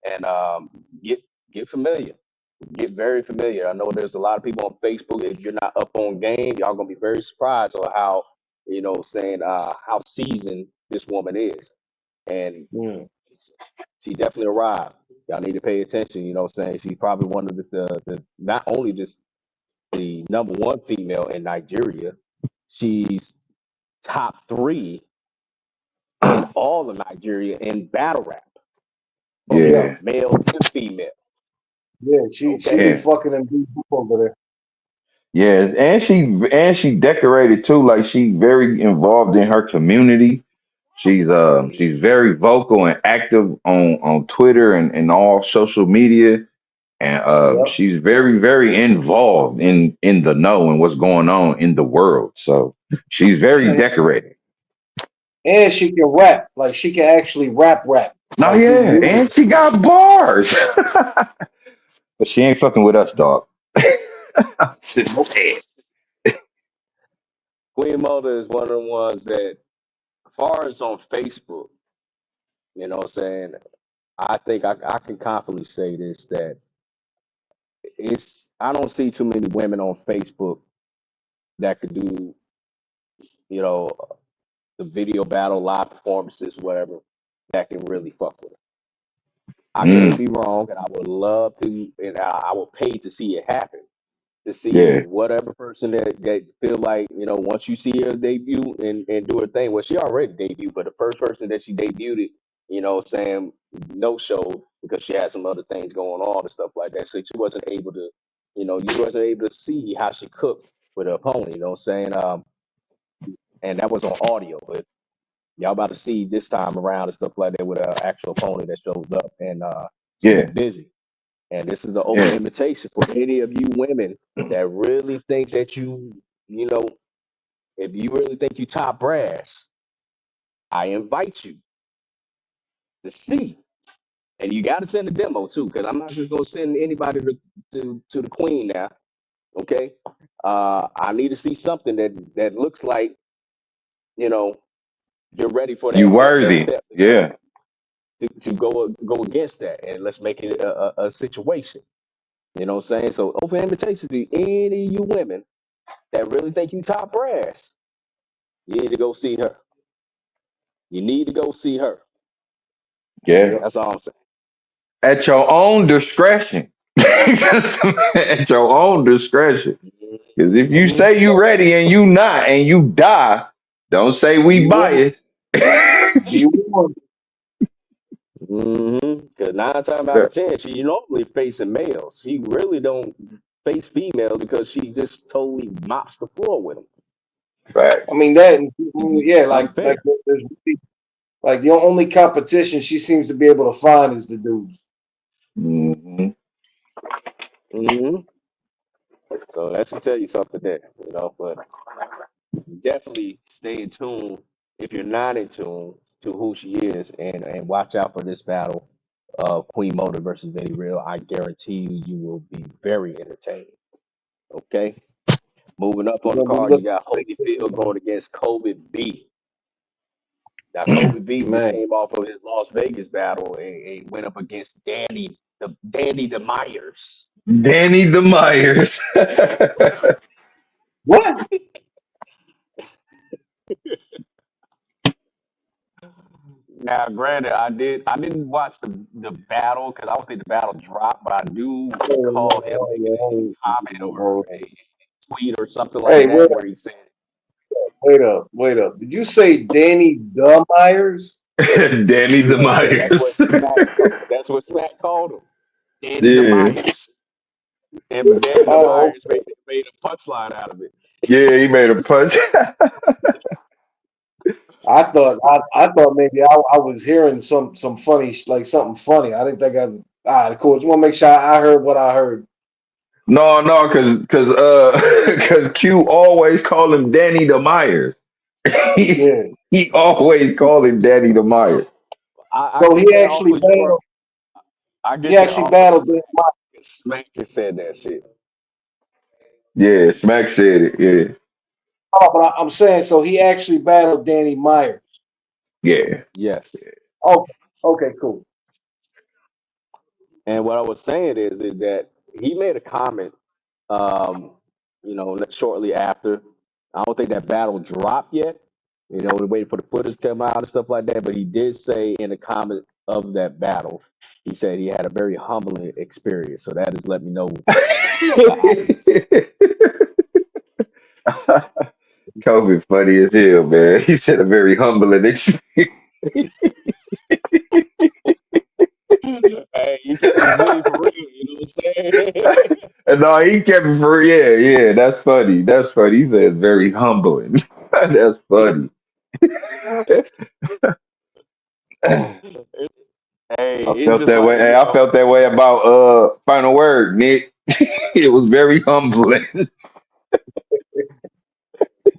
And get familiar, get very familiar. I know there's a lot of people on Facebook. If you're not up on game, y'all gonna be very surprised on how saying how seasoned this woman is, and Mm. she definitely arrived. Y'all need to pay attention. You know what I'm saying? She's probably one of the not only just the number one female in Nigeria, she's top three in all of Nigeria in battle rap, both Yeah, Yeah. male and female. yeah. She Okay. be Yeah. fucking them dudes over there. Yeah. And she decorated too. Like she very involved in her community. She's very vocal and active on Twitter and all social media. And Yep. she's very, very involved in the know and what's going on in the world. So she's very And decorated. she can rap. Like she can actually rap. No, Like do yeah, music. and she got bars. But she ain't fucking with us, dog. Just Nope. saying. Queen Moda is one of the ones that, as far as on Facebook, you know what I'm saying, I think I can confidently say this that I don't see too many women on Facebook that could do, you know, the video battle, live performances, whatever, that can really fuck with her. I could Mm, be wrong, and I would love to, and I would pay to see it happen. To see yeah, whatever person that feel like, once you see her debut and do her thing. Well, she already debuted, but the first person that she debuted, saying no show because she had some other things going on and stuff like that. So she wasn't able to, you wasn't able to see how she cooked with her opponent, you know what I'm saying? And that was on audio, but y'all about to see this time around and stuff like that with an actual opponent that shows up, and she was yeah, busy. And this is an open yeah. invitation for any of you women that really think that you know, if you really think you top brass, I invite you to see. And you got to send a demo too, because I'm not just gonna send anybody to the queen now. Okay, I need to see something that looks like you know you're ready for You that worthy. step Yeah, to go against that, and let's make it a situation. You know what I'm saying? So open invitation to any of you women that really think you top brass. You need to go see her. You need to go see her. Yeah. Yep. That's all I'm saying. At your own discretion. At your own discretion. Because if you Mm-hmm. say you ready and you not and you die, don't say we Be warned. biased. Be warned. Mm-hmm. Because 9 times out of 10, she normally facing males. She really don't face females because she just totally mops the floor with them. Facts. I mean that. It's Yeah, like unfair. there's like the only competition she seems to be able to find is the dudes. Hmm. Mm-hmm. So that should tell you something there, but definitely stay in tune if you're not in tune to who she is, and watch out for this battle of Queen Moda versus Betty Real. I guarantee you will be very entertained. Okay. Moving up on You're the gonna be card, you looking got Holyfield going against Kobe B. Now, Kobe B just man. came off of his Las Vegas battle and went up against Danny the Myers. Danny the Myers. What? Now, granted, I didn't watch the battle because I don't think the battle dropped, but I do recall him making a comment or a tweet or something like Hey, that where he said, wait up. Did you say Danny the Myers? Danny the "Yes, sir." That's Myers. what Smack. That's what Smack called him, Danny the Yeah. Myers, and Danny the Oh, Myers made a punchline out of it. Yeah, he made a punch. I thought maybe I was hearing some funny like something funny. I didn't think I. All right, cool. Just want to make sure I heard what I heard. No, no, cause Q always call him Danny the Myers. he, Yeah. he always call him Danny the Myers. I So get that off of your. I he get that actually off of battled Danny Myers. Smack. That said that shit. Yeah, Smack said it. Yeah, Oh, but I'm saying so he actually battled Danny Myers. yeah. Yes. Okay. Okay. Cool. And what I was saying is that he made a comment, um, shortly after. I don't think that battle dropped yet. We're waiting for the footage to come out and stuff like that. But he did say in the comment of that battle, he said he had a very humbling experience. So that has let me know what happens. Kobe funny as hell, man. He said a very humbling experience. Hey, you kept it G for real. You know what I'm saying? And no, he kept it for yeah, yeah. That's funny. That's funny. He said it's very humbling. That's funny. Hey, I it's felt just that way. like Hey, I felt that way about Final Word, Nick. It was very humbling.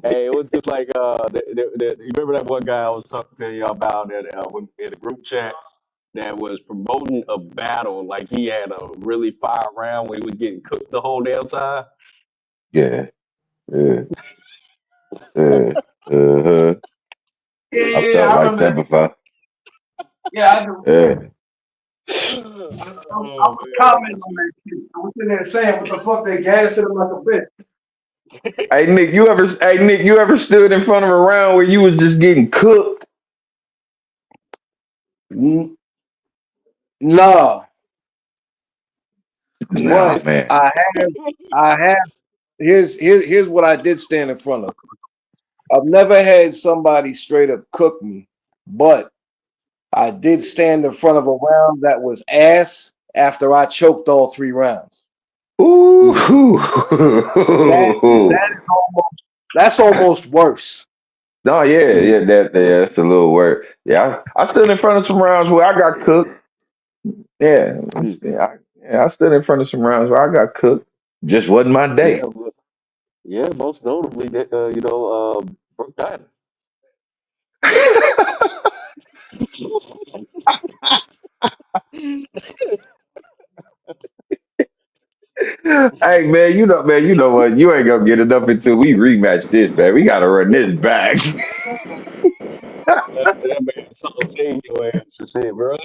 Hey, it was just like you remember that one guy I was talking to you about in a group chat that was promoting a battle like he had a really fire round where he was getting cooked the whole damn time. Yeah, yeah, yeah. Uh-huh. Yeah, I yeah, yeah, felt I like remember that that. before. Yeah, I do. Yeah. I Oh was man, commenting on that shit. I was sitting there saying, "What the fuck? They gassing him like a bitch." Hey Nick, you ever stood in front of a round where you was just getting cooked? N- No, Nah, but man. I have. Here's what I did stand in front of. I've never had somebody straight up cook me, but I did stand in front of a round that was ass after I choked all 3 rounds. Ooh. That that is almost that's almost worse. No, yeah, yeah, that's a little word. Yeah, I stood in front of some rounds where I got cooked. Yeah, mm, I stood in front of some rounds where I got cooked. Just wasn't my yeah, day. yeah. Most notably, Brooke Dinah. Hey man, you know what? You ain't gonna get enough until we rematch this, man. We gotta run this back. That man sauteing your ass and shit, bro.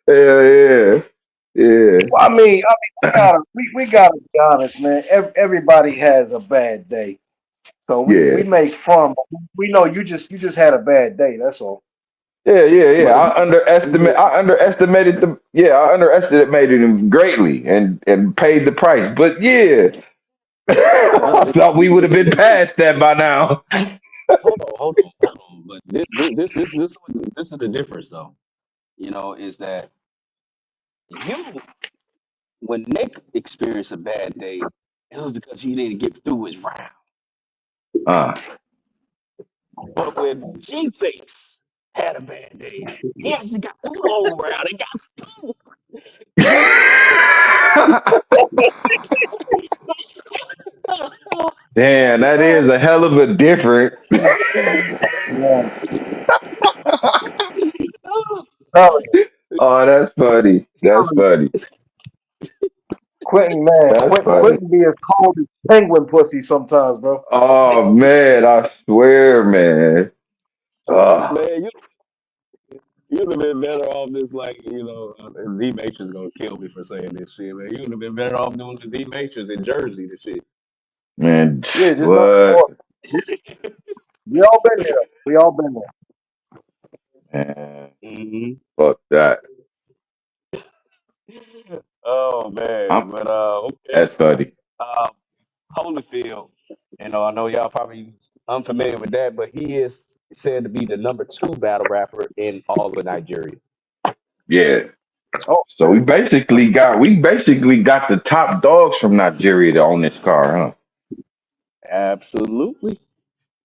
Yeah, yeah, yeah, Well, we gotta be honest, man. Everybody has a bad day, so we yeah, make fun, but we know you just had a bad day. That's all. Yeah. But he did. I underestimated him greatly and paid the price. But yeah, No, I thought we would have been listen. past that by now. Hold on. But this is the difference, though. Is that you when Nick experienced a bad day, it was because he didn't get through his round. Uh. But when G Face had a bad day, he actually got through the whole round and got smoked. Damn, that is a hell of a difference. Man, telling you, Oh, that's funny. That's telling you. funny. Quentin, man, That's funny. Quentin be as cold as penguin pussy sometimes, bro. Oh man, I swear, man. Oh, Man, you'd have been better off just like, D Matrix is gonna kill me for saying this shit, man. You'd have been better off doing the D Matrix in Jersey, the shit. man, Yeah, just know what? we all been there. We all been there. Man, hmm fuck that. Oh I'm, man, but okay. that's funny. Uh, Holyfield, I know y'all probably unfamiliar with that, but he is said to be the number 2 battle rapper in all of Nigeria. Yeah. Oh, So we basically got the top dogs from Nigeria to own this car, Absolutely.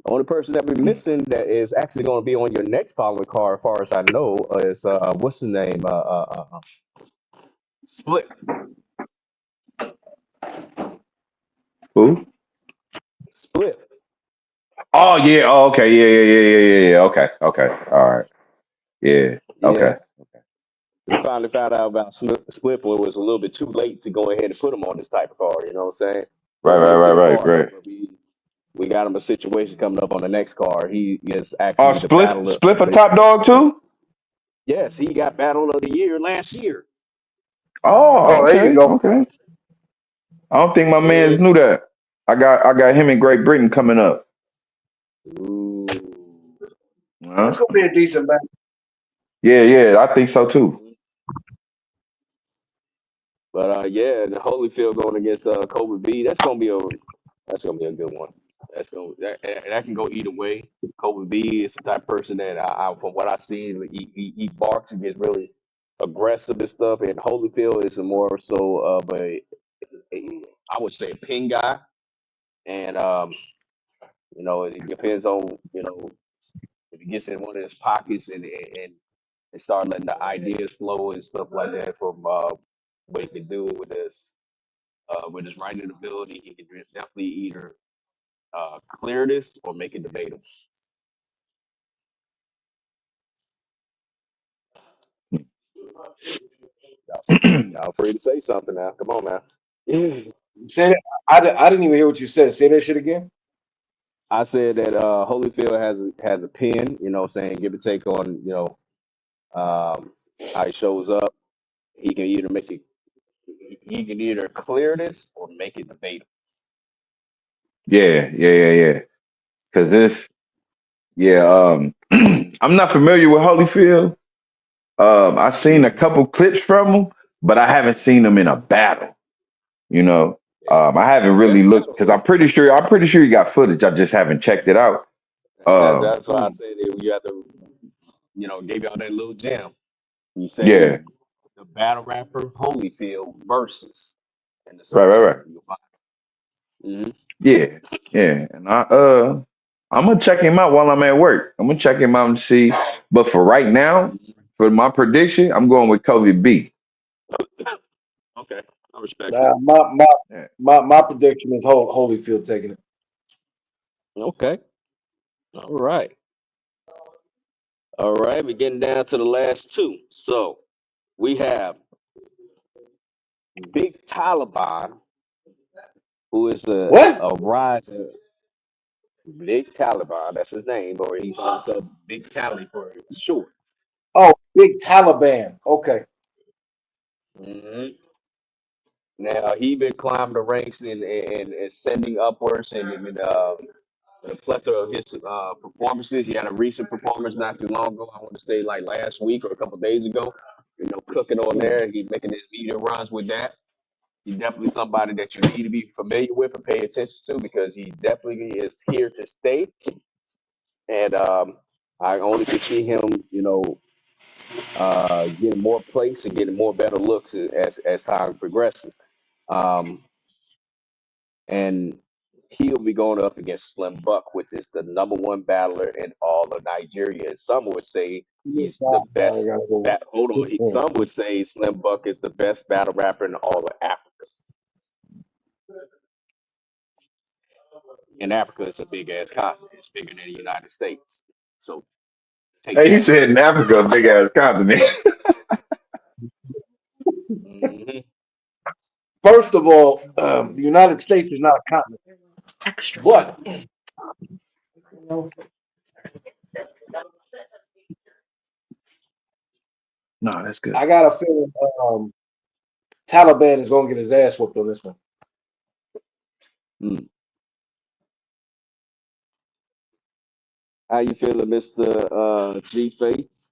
The only person that we're huh? missing that is actually going to be on your next following car, as far as I know, is what's his name? Split. Who? Split. Oh yeah. Oh, okay. Yeah. Okay. Okay. All right. Yeah. Okay. Yeah. We finally found out about Split, but it was a little bit too late to go ahead and put him on this type of car. You know what I'm saying? Right. But Right. wait Right. till the Right. car up. Right. But we got him a situation coming up on the next car. He is Oh, actually the split battle split of for the top dog too. yes, he got battle of the year last year. Oh, oh, there you okay. go. Okay. I don't think my man's Mhm. knew that. I got him in Great Britain coming up. Ooh. It's Huh? gonna be a decent match. Yeah. I think so too. But yeah, the Holyfield going against Kobe B. That's gonna be a good one. That can go either way. Kobe B is the type of person that from what I see, he barks and gets really aggressive and stuff. And Holyfield is more so of I would say a pin guy. And it depends on if he gets in one of his pockets and start letting the ideas flow and stuff like that from what he can do with his writing ability. He can just definitely either clear this or make it debatable. Y'all, y'all free to say something now. Come on now. Say that. I didn't even hear what you said. Say that shit again. I said that Holyfield has a pen, saying give or take on, how he shows up. He can either make it he can either clear this or make it debatable. Yeah. Cause this, yeah. I'm not familiar with Holyfield. I seen a Mhm. couple clips from him, but I haven't seen him in a battle. You know, I haven't Yeah, really looked battle. because I'm pretty sure he got footage. I just haven't checked it out. Um, That's why I said that you have to, give y'all that little gem. You say yeah, the battle rapper Holyfield versus in the right, search right, right. engine. You'll find. Mm-hmm. Yeah, yeah. And I'm gonna check him out while I'm at work. I'm gonna check him out and see. But for right now, for my prediction, I'm going with Kobe B. Okay, I respect it. Nah, my Yeah. my my prediction is Holyfield taking it. Okay, all right, all right. We're getting down to the last two. So we have Big Taliban, who is What? a riser. Big Taliban, that's his name, or he's also Big Tally for short. Oh, big Taliban. Okay. hmm Now he been climbing the ranks and ascending upwards, and a plethora of his performances. He had a recent performance not too long ago. I want to say like last week or a couple days ago. You know, cooking on Mm. there. He's making his media runs with that. He's definitely somebody that you need to be familiar with and pay attention to because he definitely is here to stay. And I only can see him, you know, getting more place and getting more better looks as time progresses. Um, and he'll be going up against Slimbuck, which is the number one battler in all of Nigeria. And some would say he's the I best. gotta go. Hold on, some would say Slimbuck is the best battle rapper in all of Africa. And Africa is a big ass continent. It's bigger than the United States. So take Hey, he that. said in Africa, a big ass continent. Hmm. First of all, the United States is not a continent, but No, that's good. I got a feeling Taliban is going to get his ass whooped on this one. Mm. How you feeling, Mister G Face?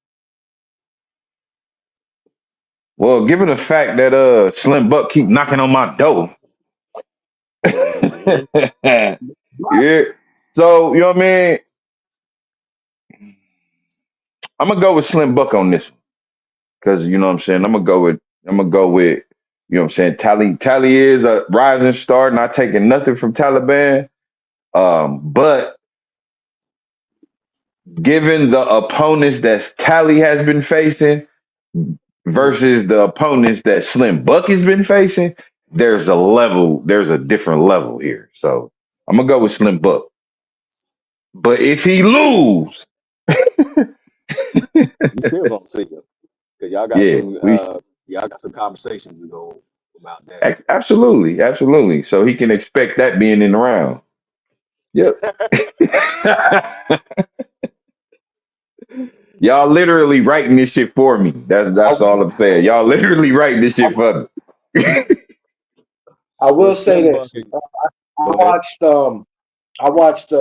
Well, given the fact that Slim Buck keep knocking on my door. Hmm. Yeah. So, you know what I mean? I'm gonna go with Slim Buck on this one. Cause you know what I'm saying? I'm gonna go with, you know what I'm saying, Tally is a rising star, not taking nothing from Taliban. But given the opponents that Tally has been facing versus the opponents that Slim Buck has been facing, there's a different level here. So I'm gonna go with Slim Buck. But if he lose, You still gonna see him because yeah, y'all got some conversations to go about that. absolutely, absolutely. So he can expect that being in the round. Yep. Y'all literally writing this shit for me. I, That's all I'm saying. Y'all literally writing this I, shit for me. I Well, will say Slim Buck, this: I go ahead. watched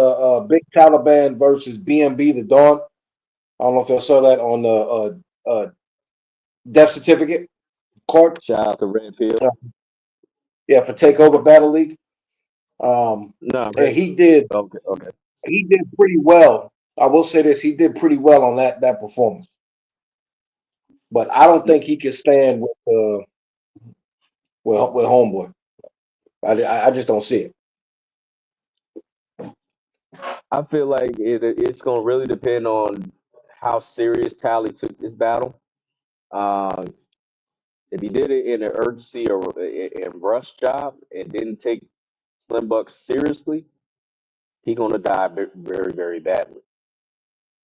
Big Taliban versus BMB the Dawn. I don't know if y'all saw that on the death certificate court. Shout out to Red Pill. Uh, yeah, for Takeover Battle League. No, And Red. Okay, okay. he did pretty well. I will say this: he did pretty well on that performance. But I don't think he can stand with Homeboy. I just don't see it. I feel like it's gonna really depend on how serious Tally took this battle. Uh, if he did it in an urgency or in rush job and didn't take Slim Buck seriously, he gonna die very, very badly.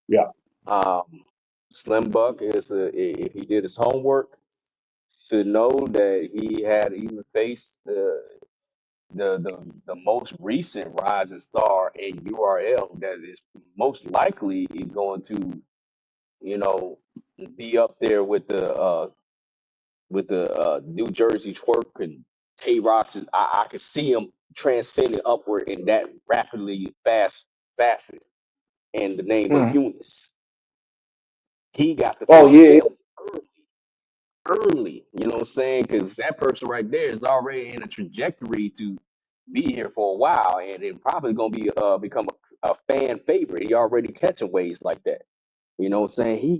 Yeah. Um, Slim Buck if he did his homework, should know that he had even faced the most recent rising star in URL that is most likely is going to, you know, be up there with the New Jersey twerk and K Rocks. And I could see him transcending upward in that rapidly fast facet in the name of Mhm. Eunice. He got to Oh face yeah. them early. You know what I'm saying? Because that person right there is already in a trajectory to be here for a while, and it probably gonna be become a fan favorite. He already catching waves like that. You know what I'm saying? He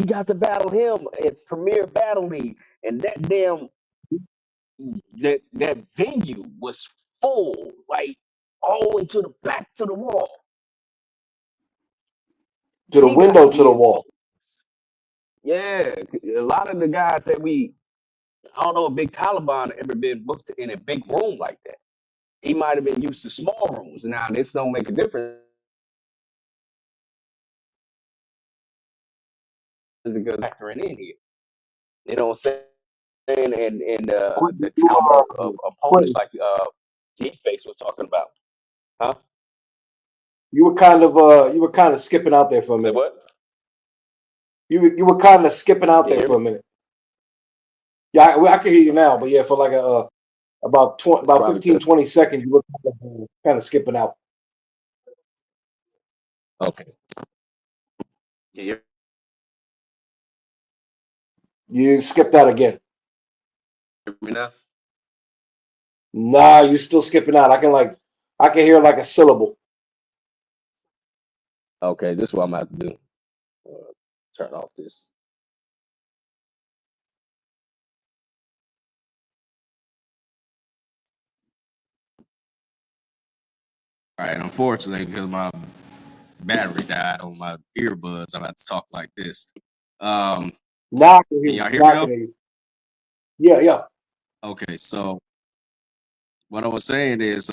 got to battle him at Premier Battle League, and that venue was full, like all the way to the back to the wall. To the He got to window to be the in the wall. yeah. A lot of the guys that I don't know if Big Taliban ever been booked in a big room like that. He might have been used to small rooms. Now this don't make a difference because factoring in here. You know what I'm saying? And Quentin, the caliber of opponents Quentin, like G Face was talking about. Huh? you were kind of skipping out there for a Say minute. what? You were kind of skipping out Can you there hear for me? a minute. Yeah, I can hear you now, but yeah, for like about Probably 15, because 20 seconds, you were kind of skipping out. Okay. Can you You skipped out again. hear me now? Nah, you still skipping out. I can hear like a syllable. Okay, this is what I'm gonna have to do. Turn off this. All right, unfortunately, because my battery died on my earbuds, I'm about to talk like this. Um, Now I can hear can you. y'all hear Now me I can though? hear you. Yeah, yeah. Okay, so what I was saying is,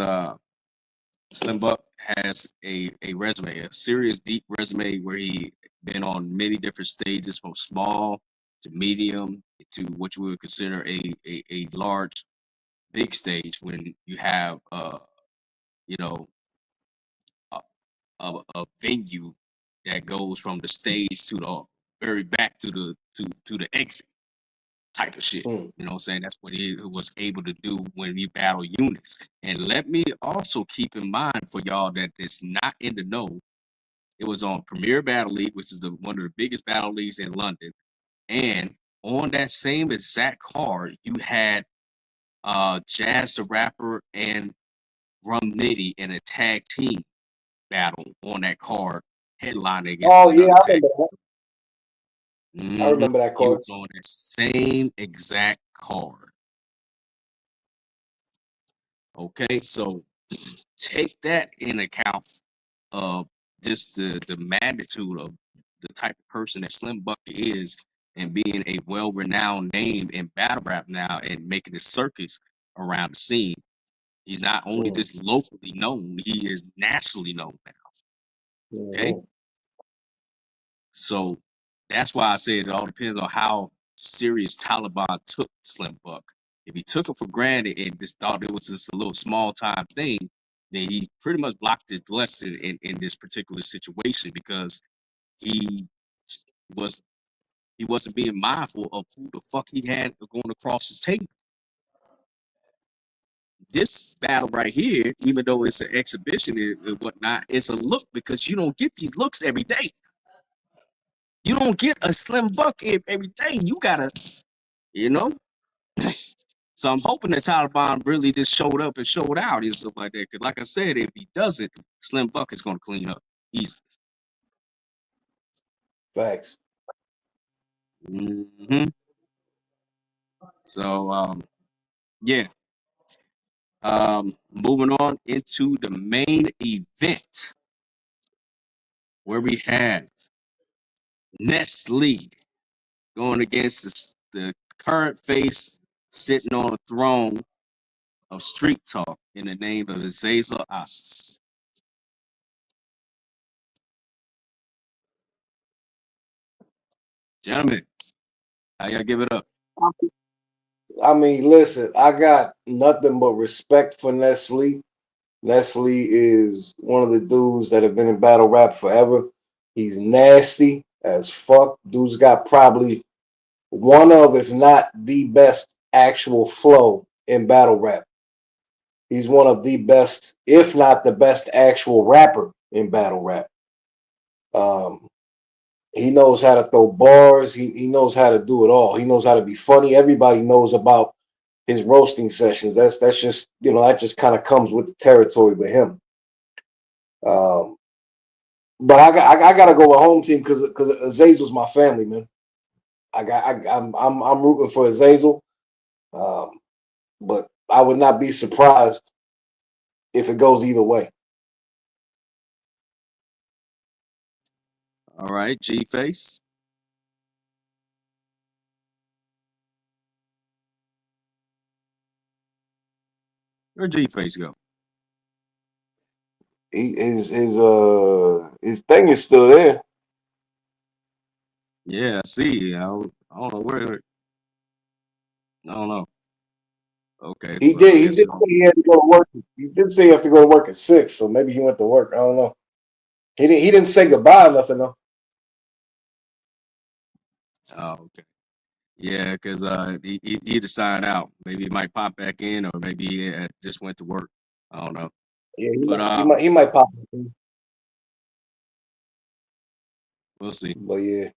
Slimbuck has a resume, a serious, deep resume where he been on many different stages, from small to medium to what you would consider a large, big stage. When you have, you know, a, a venue that goes from the stage to the very back to the exit type of shit. Mm. You know what I'm saying? That's what he was able to do when he battled units. And let me also keep in mind for y'all that is not in the know, it was on Premier Battle League, which is one of the biggest battle leagues in London. And on that same exact card, you had Jazz the Rapper and Rum Nitty in a tag team battle on that card, headlining against Oh yeah, another I tag. remember that. I Mm-hmm. remember that He card. was on that same exact card. Okay, so take that in account of just the magnitude of the type of person that Slim Bucket is, and being a well-renowned name in battle rap now and making the circus around the scene. He's not only Mm. just locally known, he is nationally known now. Okay. Mhm. So that's why I said it all depends on how serious Taliban took Slim Buck. If he took it for granted and just thought it was just a little small time thing, then he pretty much blocked his blessing in this particular situation, because he was he wasn't being mindful of who the fuck he had going across his table. This battle right here, even though it's an exhibition and whatnot, it's a look, because you don't get these looks every day. You don't get a Slim Buck every day. You gotta, you know. So I'm hoping that Taliban really just showed up and showed out and stuff like that. Because, like I said, if he doesn't, Slim Buck is going to clean up easy. Facts. Hmm. So, yeah. Moving on into the main event, where we have NessLee going against the current face sitting on the throne of Street Talk in the name of Azazel Asas. Gentlemen, how y'all give it up? I mean, listen, I got nothing but respect for NessLee. NessLee is one of the dudes that have been in battle rap forever. He's nasty as fuck. Dude's got probably one of, if not the best, actual flow in battle rap. He's one of the best, if not the best, actual rapper in battle rap. Um, he knows how to throw bars. He knows how to do it all. He knows how to be funny. Everybody knows about his roasting sessions. That's just that just kind of comes with the territory with him. Um, but I gotta go with home team because Azazel's my family, man. I'm rooting for Azazel. Um, but I would not be surprised if it goes either way. All right, G Face. Where G Face go? His thing is still there. Yeah, I see. I don't know where. I don't know. Okay, well, I He guess did it. say he had to go to work. He did say he have to go to work at 6, so maybe he went to work. I don't know. He didn't say goodbye or nothing though. Oh, okay. Yeah, because he either signed out. Maybe he might pop back in, or maybe he just went to work. I don't know. Yeah, But he might pop. We'll see. But yeah,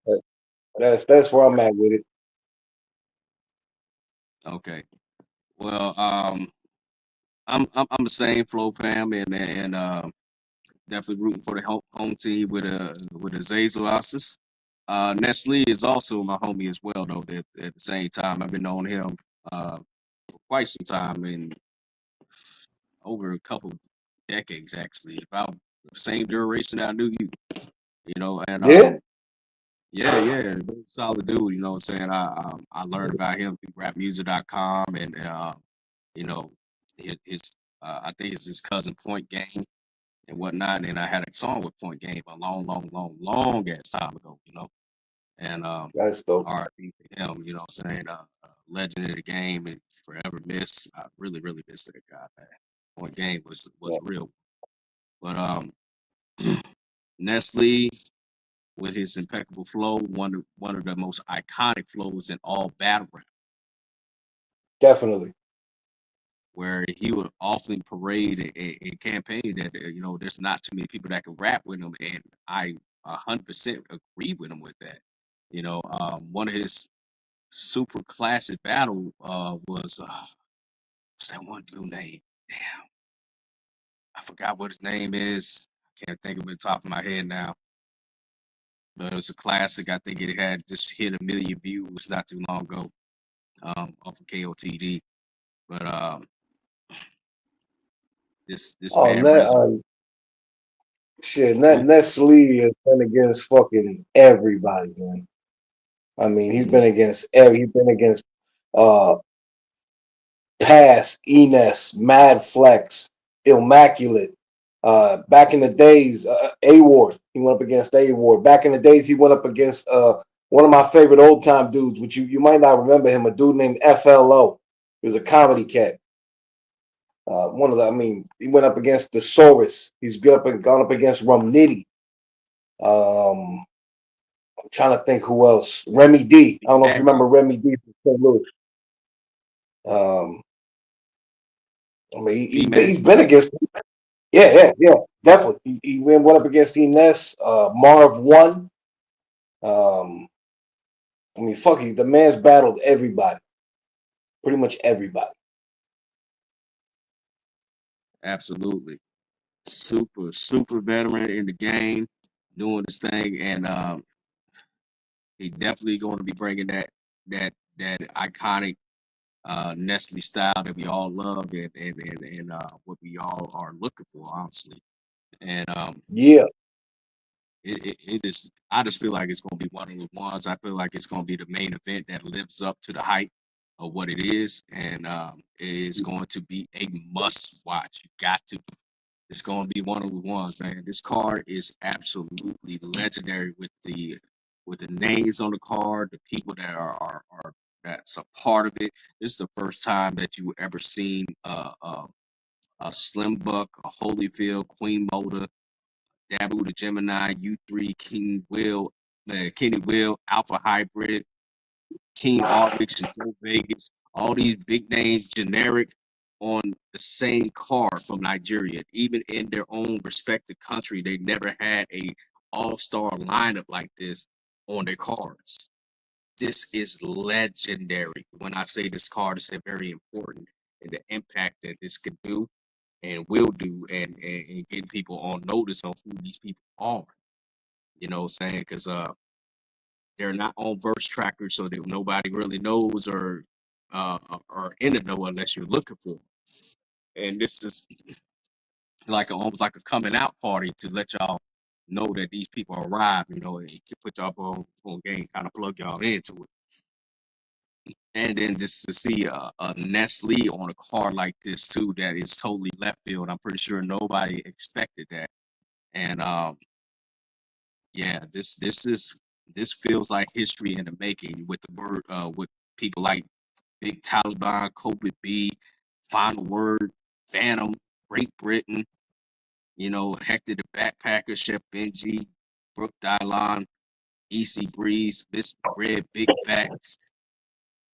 that's where I'm at with it. Okay. Well, I'm the same Flow fam, and definitely rooting for the home team with a Zazel Ossis. NessLee is also my homie as well, though. At the same time, I've been knowing him for quite some time, and over a couple decades actually. About the same duration I knew you, and Yeah, yeah, very solid dude. You know what I'm saying? I learned about him through rapmusic.com and you know his I think it's his cousin Point Game and whatnot. And I had a song with Point Game a long ass time ago. And that's dope. R.I.P. to him. You know what I'm saying? Legend of the game and forever miss. I really miss that guy. Man. Point Game was Yeah, real. But NessLee with his impeccable flow, one of the most iconic flows in all battle rap, definitely. where he would often parade and campaign that there's not too many people that can rap with him, and I 100% agree with him with that. One of his super classic battle was what's that one dude name? Damn, I forgot what his name is. I can't think of it top of my head now. But it was a classic. I think it had just hit 1 million views not too long ago. Off of KOTD. But this Oh, man resume. shit, Go ahead. NessLee has been against fucking everybody, man. I mean, Mhm. he's been against uh Pass, Enes, Mad Flex, Immaculate. Back in the days, A Ward. He went up against A Ward. Back in the days, he went up against one of my favorite old time dudes, which you might not remember him, a dude named FLO. He was a comedy cat. I mean, he went up against the Saurus. He's gone up against Rum Nitty. I'm trying to think who else. Remy D. I B don't know if you Max, remember Remy D from St. Louis. Um, I mean, B he's Max. been against. Yeah, definitely. He went up against Ines, Marv won. Um, I mean, fuck the man's battled everybody, pretty much everybody. Absolutely. Super veteran in the game, doing this thing, and he definitely going to be bringing that iconic NessLee style that we all love and what we all are looking for, honestly. And Yeah, it is. I just feel like it's going to be one of the ones. I feel like it's going to be the main event that lives up to the hype of what it is, and it is going to be a must watch. You got to. It's going to be one of the ones, man. This card is absolutely legendary with the names on the card, the people that are that's a part of it. This is the first time that you ever seen a Slimbuck, a Holyfield, Queen Moda, Dabu the Gemini, U3, Kenny Will, Alpha Hybrid, King Arvix, and Joe Vegas. All these big names, generic, on the same card from Nigeria. Even in their own respective country, they never had a all-star lineup like this on their cards. This is legendary. When I say this card is very important and the impact that this could do and will do and getting people on notice of who these people are. You know what I'm saying? Because they're not on verse trackers, so that nobody really knows or in the know unless you're looking for them. And this is like almost like a coming out party to let y'all know that these people arrived. And put y'all on game, kind of plug y'all into it. And then just to see a NessLee on a card like this too, that is totally left field. I'm pretty sure nobody expected that. And yeah, this feels like history in the making with the word with people like Big Taliban, Kobe B, Final Word, Phantom, Great Britain, Hector the Backpacker, Chef Benji, Brooke Dylon, EC Breeze, Miss Red, Big Facts,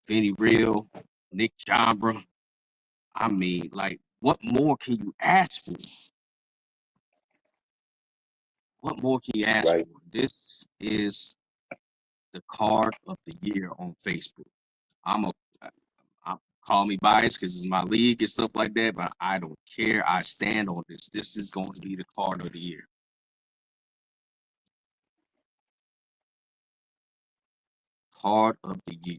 Vinny Real, Nick Jambra. I mean, like, what more can you ask for? What more can you ask Right. for? This is the card of the year on Facebook. I'm a I, call me biased because it's my league and stuff like that, but I don't care. I stand on this. This is going to be the card of the year. Card of the year.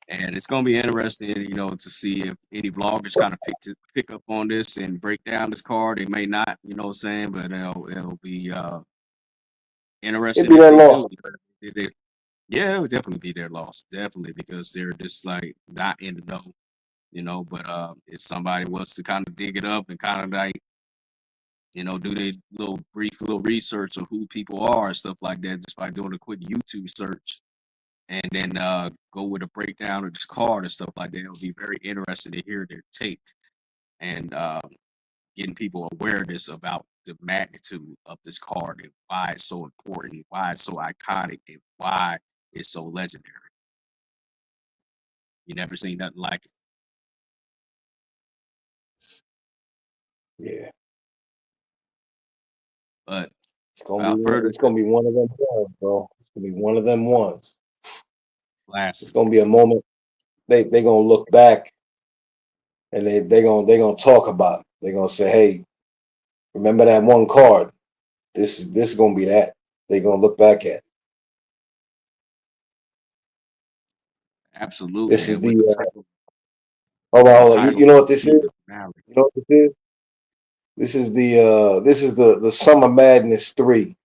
And it's going to be interesting, to see if any bloggers kind of pick up on this and break down this card. They may not, you know what I'm saying, but it'll be It'd interesting be if their they loss. do. Yeah, it would definitely be their loss, definitely, because they're just like not in the know. But if somebody wants to kind of dig it up and kind of like, do their brief little research on who people are and stuff like that, just by doing a quick YouTube search, and then go with a breakdown of this card and stuff like that. It'll be very interesting to hear their take and getting people awareness about the magnitude of this card and why it's so important, why it's so iconic, and why it's so legendary. You never seen nothing like it. Yeah. But It's gonna be without further it's gonna ado, be one of them ones, bro. It's gonna be one of them ones. It's classic. gonna be a moment they gonna look back and they gonna talk about it. They're gonna say, hey, remember that one card? This is gonna be that. They're gonna look back at. Absolutely. This is And with the the title, hold on, with the hold on. title You know being what this is? season finale. You know what this is? This is the Summer Madness 3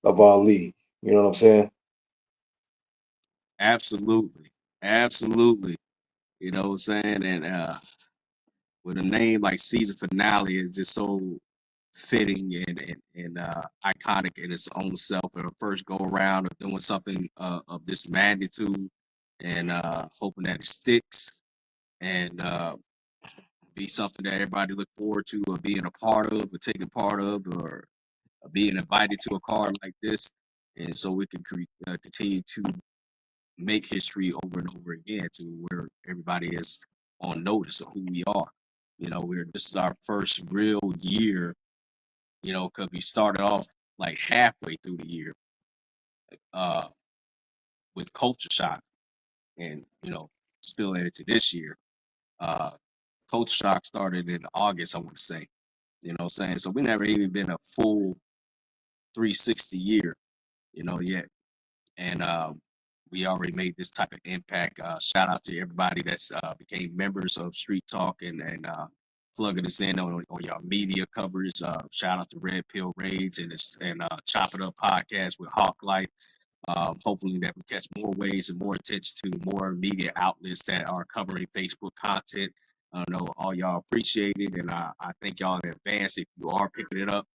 of our league. You know what I'm saying? Absolutely. Absolutely. You know what I'm saying? And with a name like season finale, it's just so fitting and iconic in its own self. And first go around of doing something of this magnitude and hoping that it sticks and be something that everybody look forward to or being a part of or taking part of or being invited to a card like this. And so we can continue to make history over and over again to where everybody is on notice of who we are. This is our first real year, because we started off like halfway through the year uh, with Culture Shock and, spilling into this year. Uh, Culture Shock started in August, I want to say, what I'm saying? So we never even been a full 360 year, yet. And we already made this type of impact. Shout out to everybody that's became members of Street Talk and plugging us in on your media coverage. Shout out to Red Pill Rage and Chop It Up podcast with Hawk Light. Hopefully that we catch more waves and more attention to more media outlets that are covering Facebook content. I know all y'all appreciate it, and I thank y'all in advance if you are picking it up.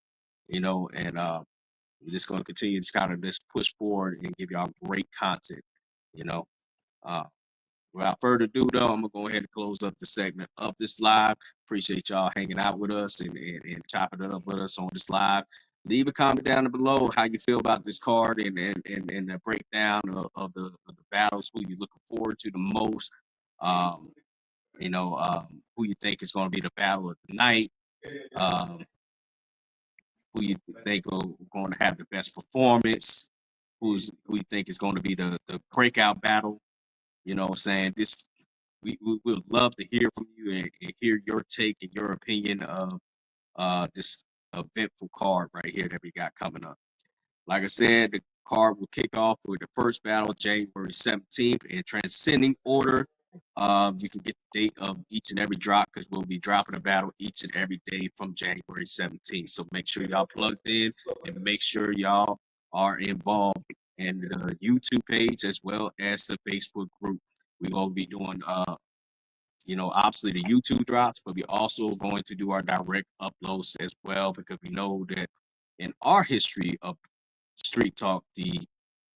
And we're just going to continue to kind of just push forward and give y'all great content. You know, uh, Without further ado, though, I'm gonna go ahead and close up the segment of this live. Appreciate y'all hanging out with us and chopping it up with us on this live. Leave a comment down below how you feel about this card and the breakdown of the battles. Who you looking forward to the most? Um, who you think is going to be the battle of the night? Um, who you think are going to have the best performance? Who you think is going to be the breakout battle? What I'm saying? We would love to hear from you and hear your take and your opinion of this eventful card right here that we got coming up. Like I said, the card will kick off with the first battle January 17th in transcending order. You can get the date of each and every drop because we'll be dropping a battle each and every day from January 17th. So make sure y'all plugged in and make sure y'all are involved in the YouTube page as well as the Facebook group. We will be doing obviously the YouTube drops, but we also going to do our direct uploads as well because we know that in our history of Street Talk, the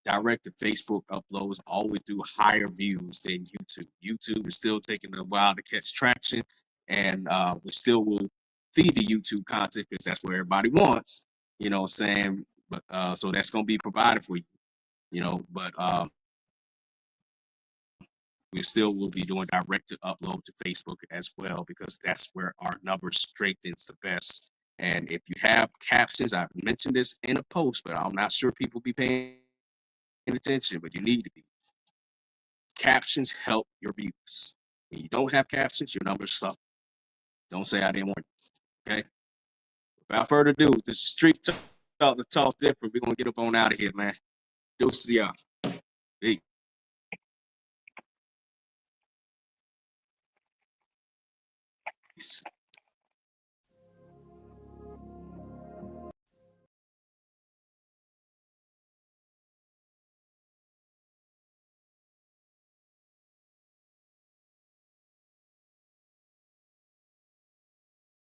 direct to Facebook uploads always do higher views than YouTube. YouTube is still taking a while to catch traction, and we still will feed the YouTube content because that's what everybody wants. What I'm saying? But so that's going to be provided for you. But We still will be doing direct to upload to Facebook as well, because that's where our numbers strengthens the best. And if you have captions, I've mentioned this in a post, but I'm not sure people be paying attention, but you need to be. Captions help your views. When you don't have captions, your numbers suck. Don't say I didn't want you, okay? Without further ado, the street talk to talk different. We're gonna get up on out of here, man. Deuces, y'all. Peace.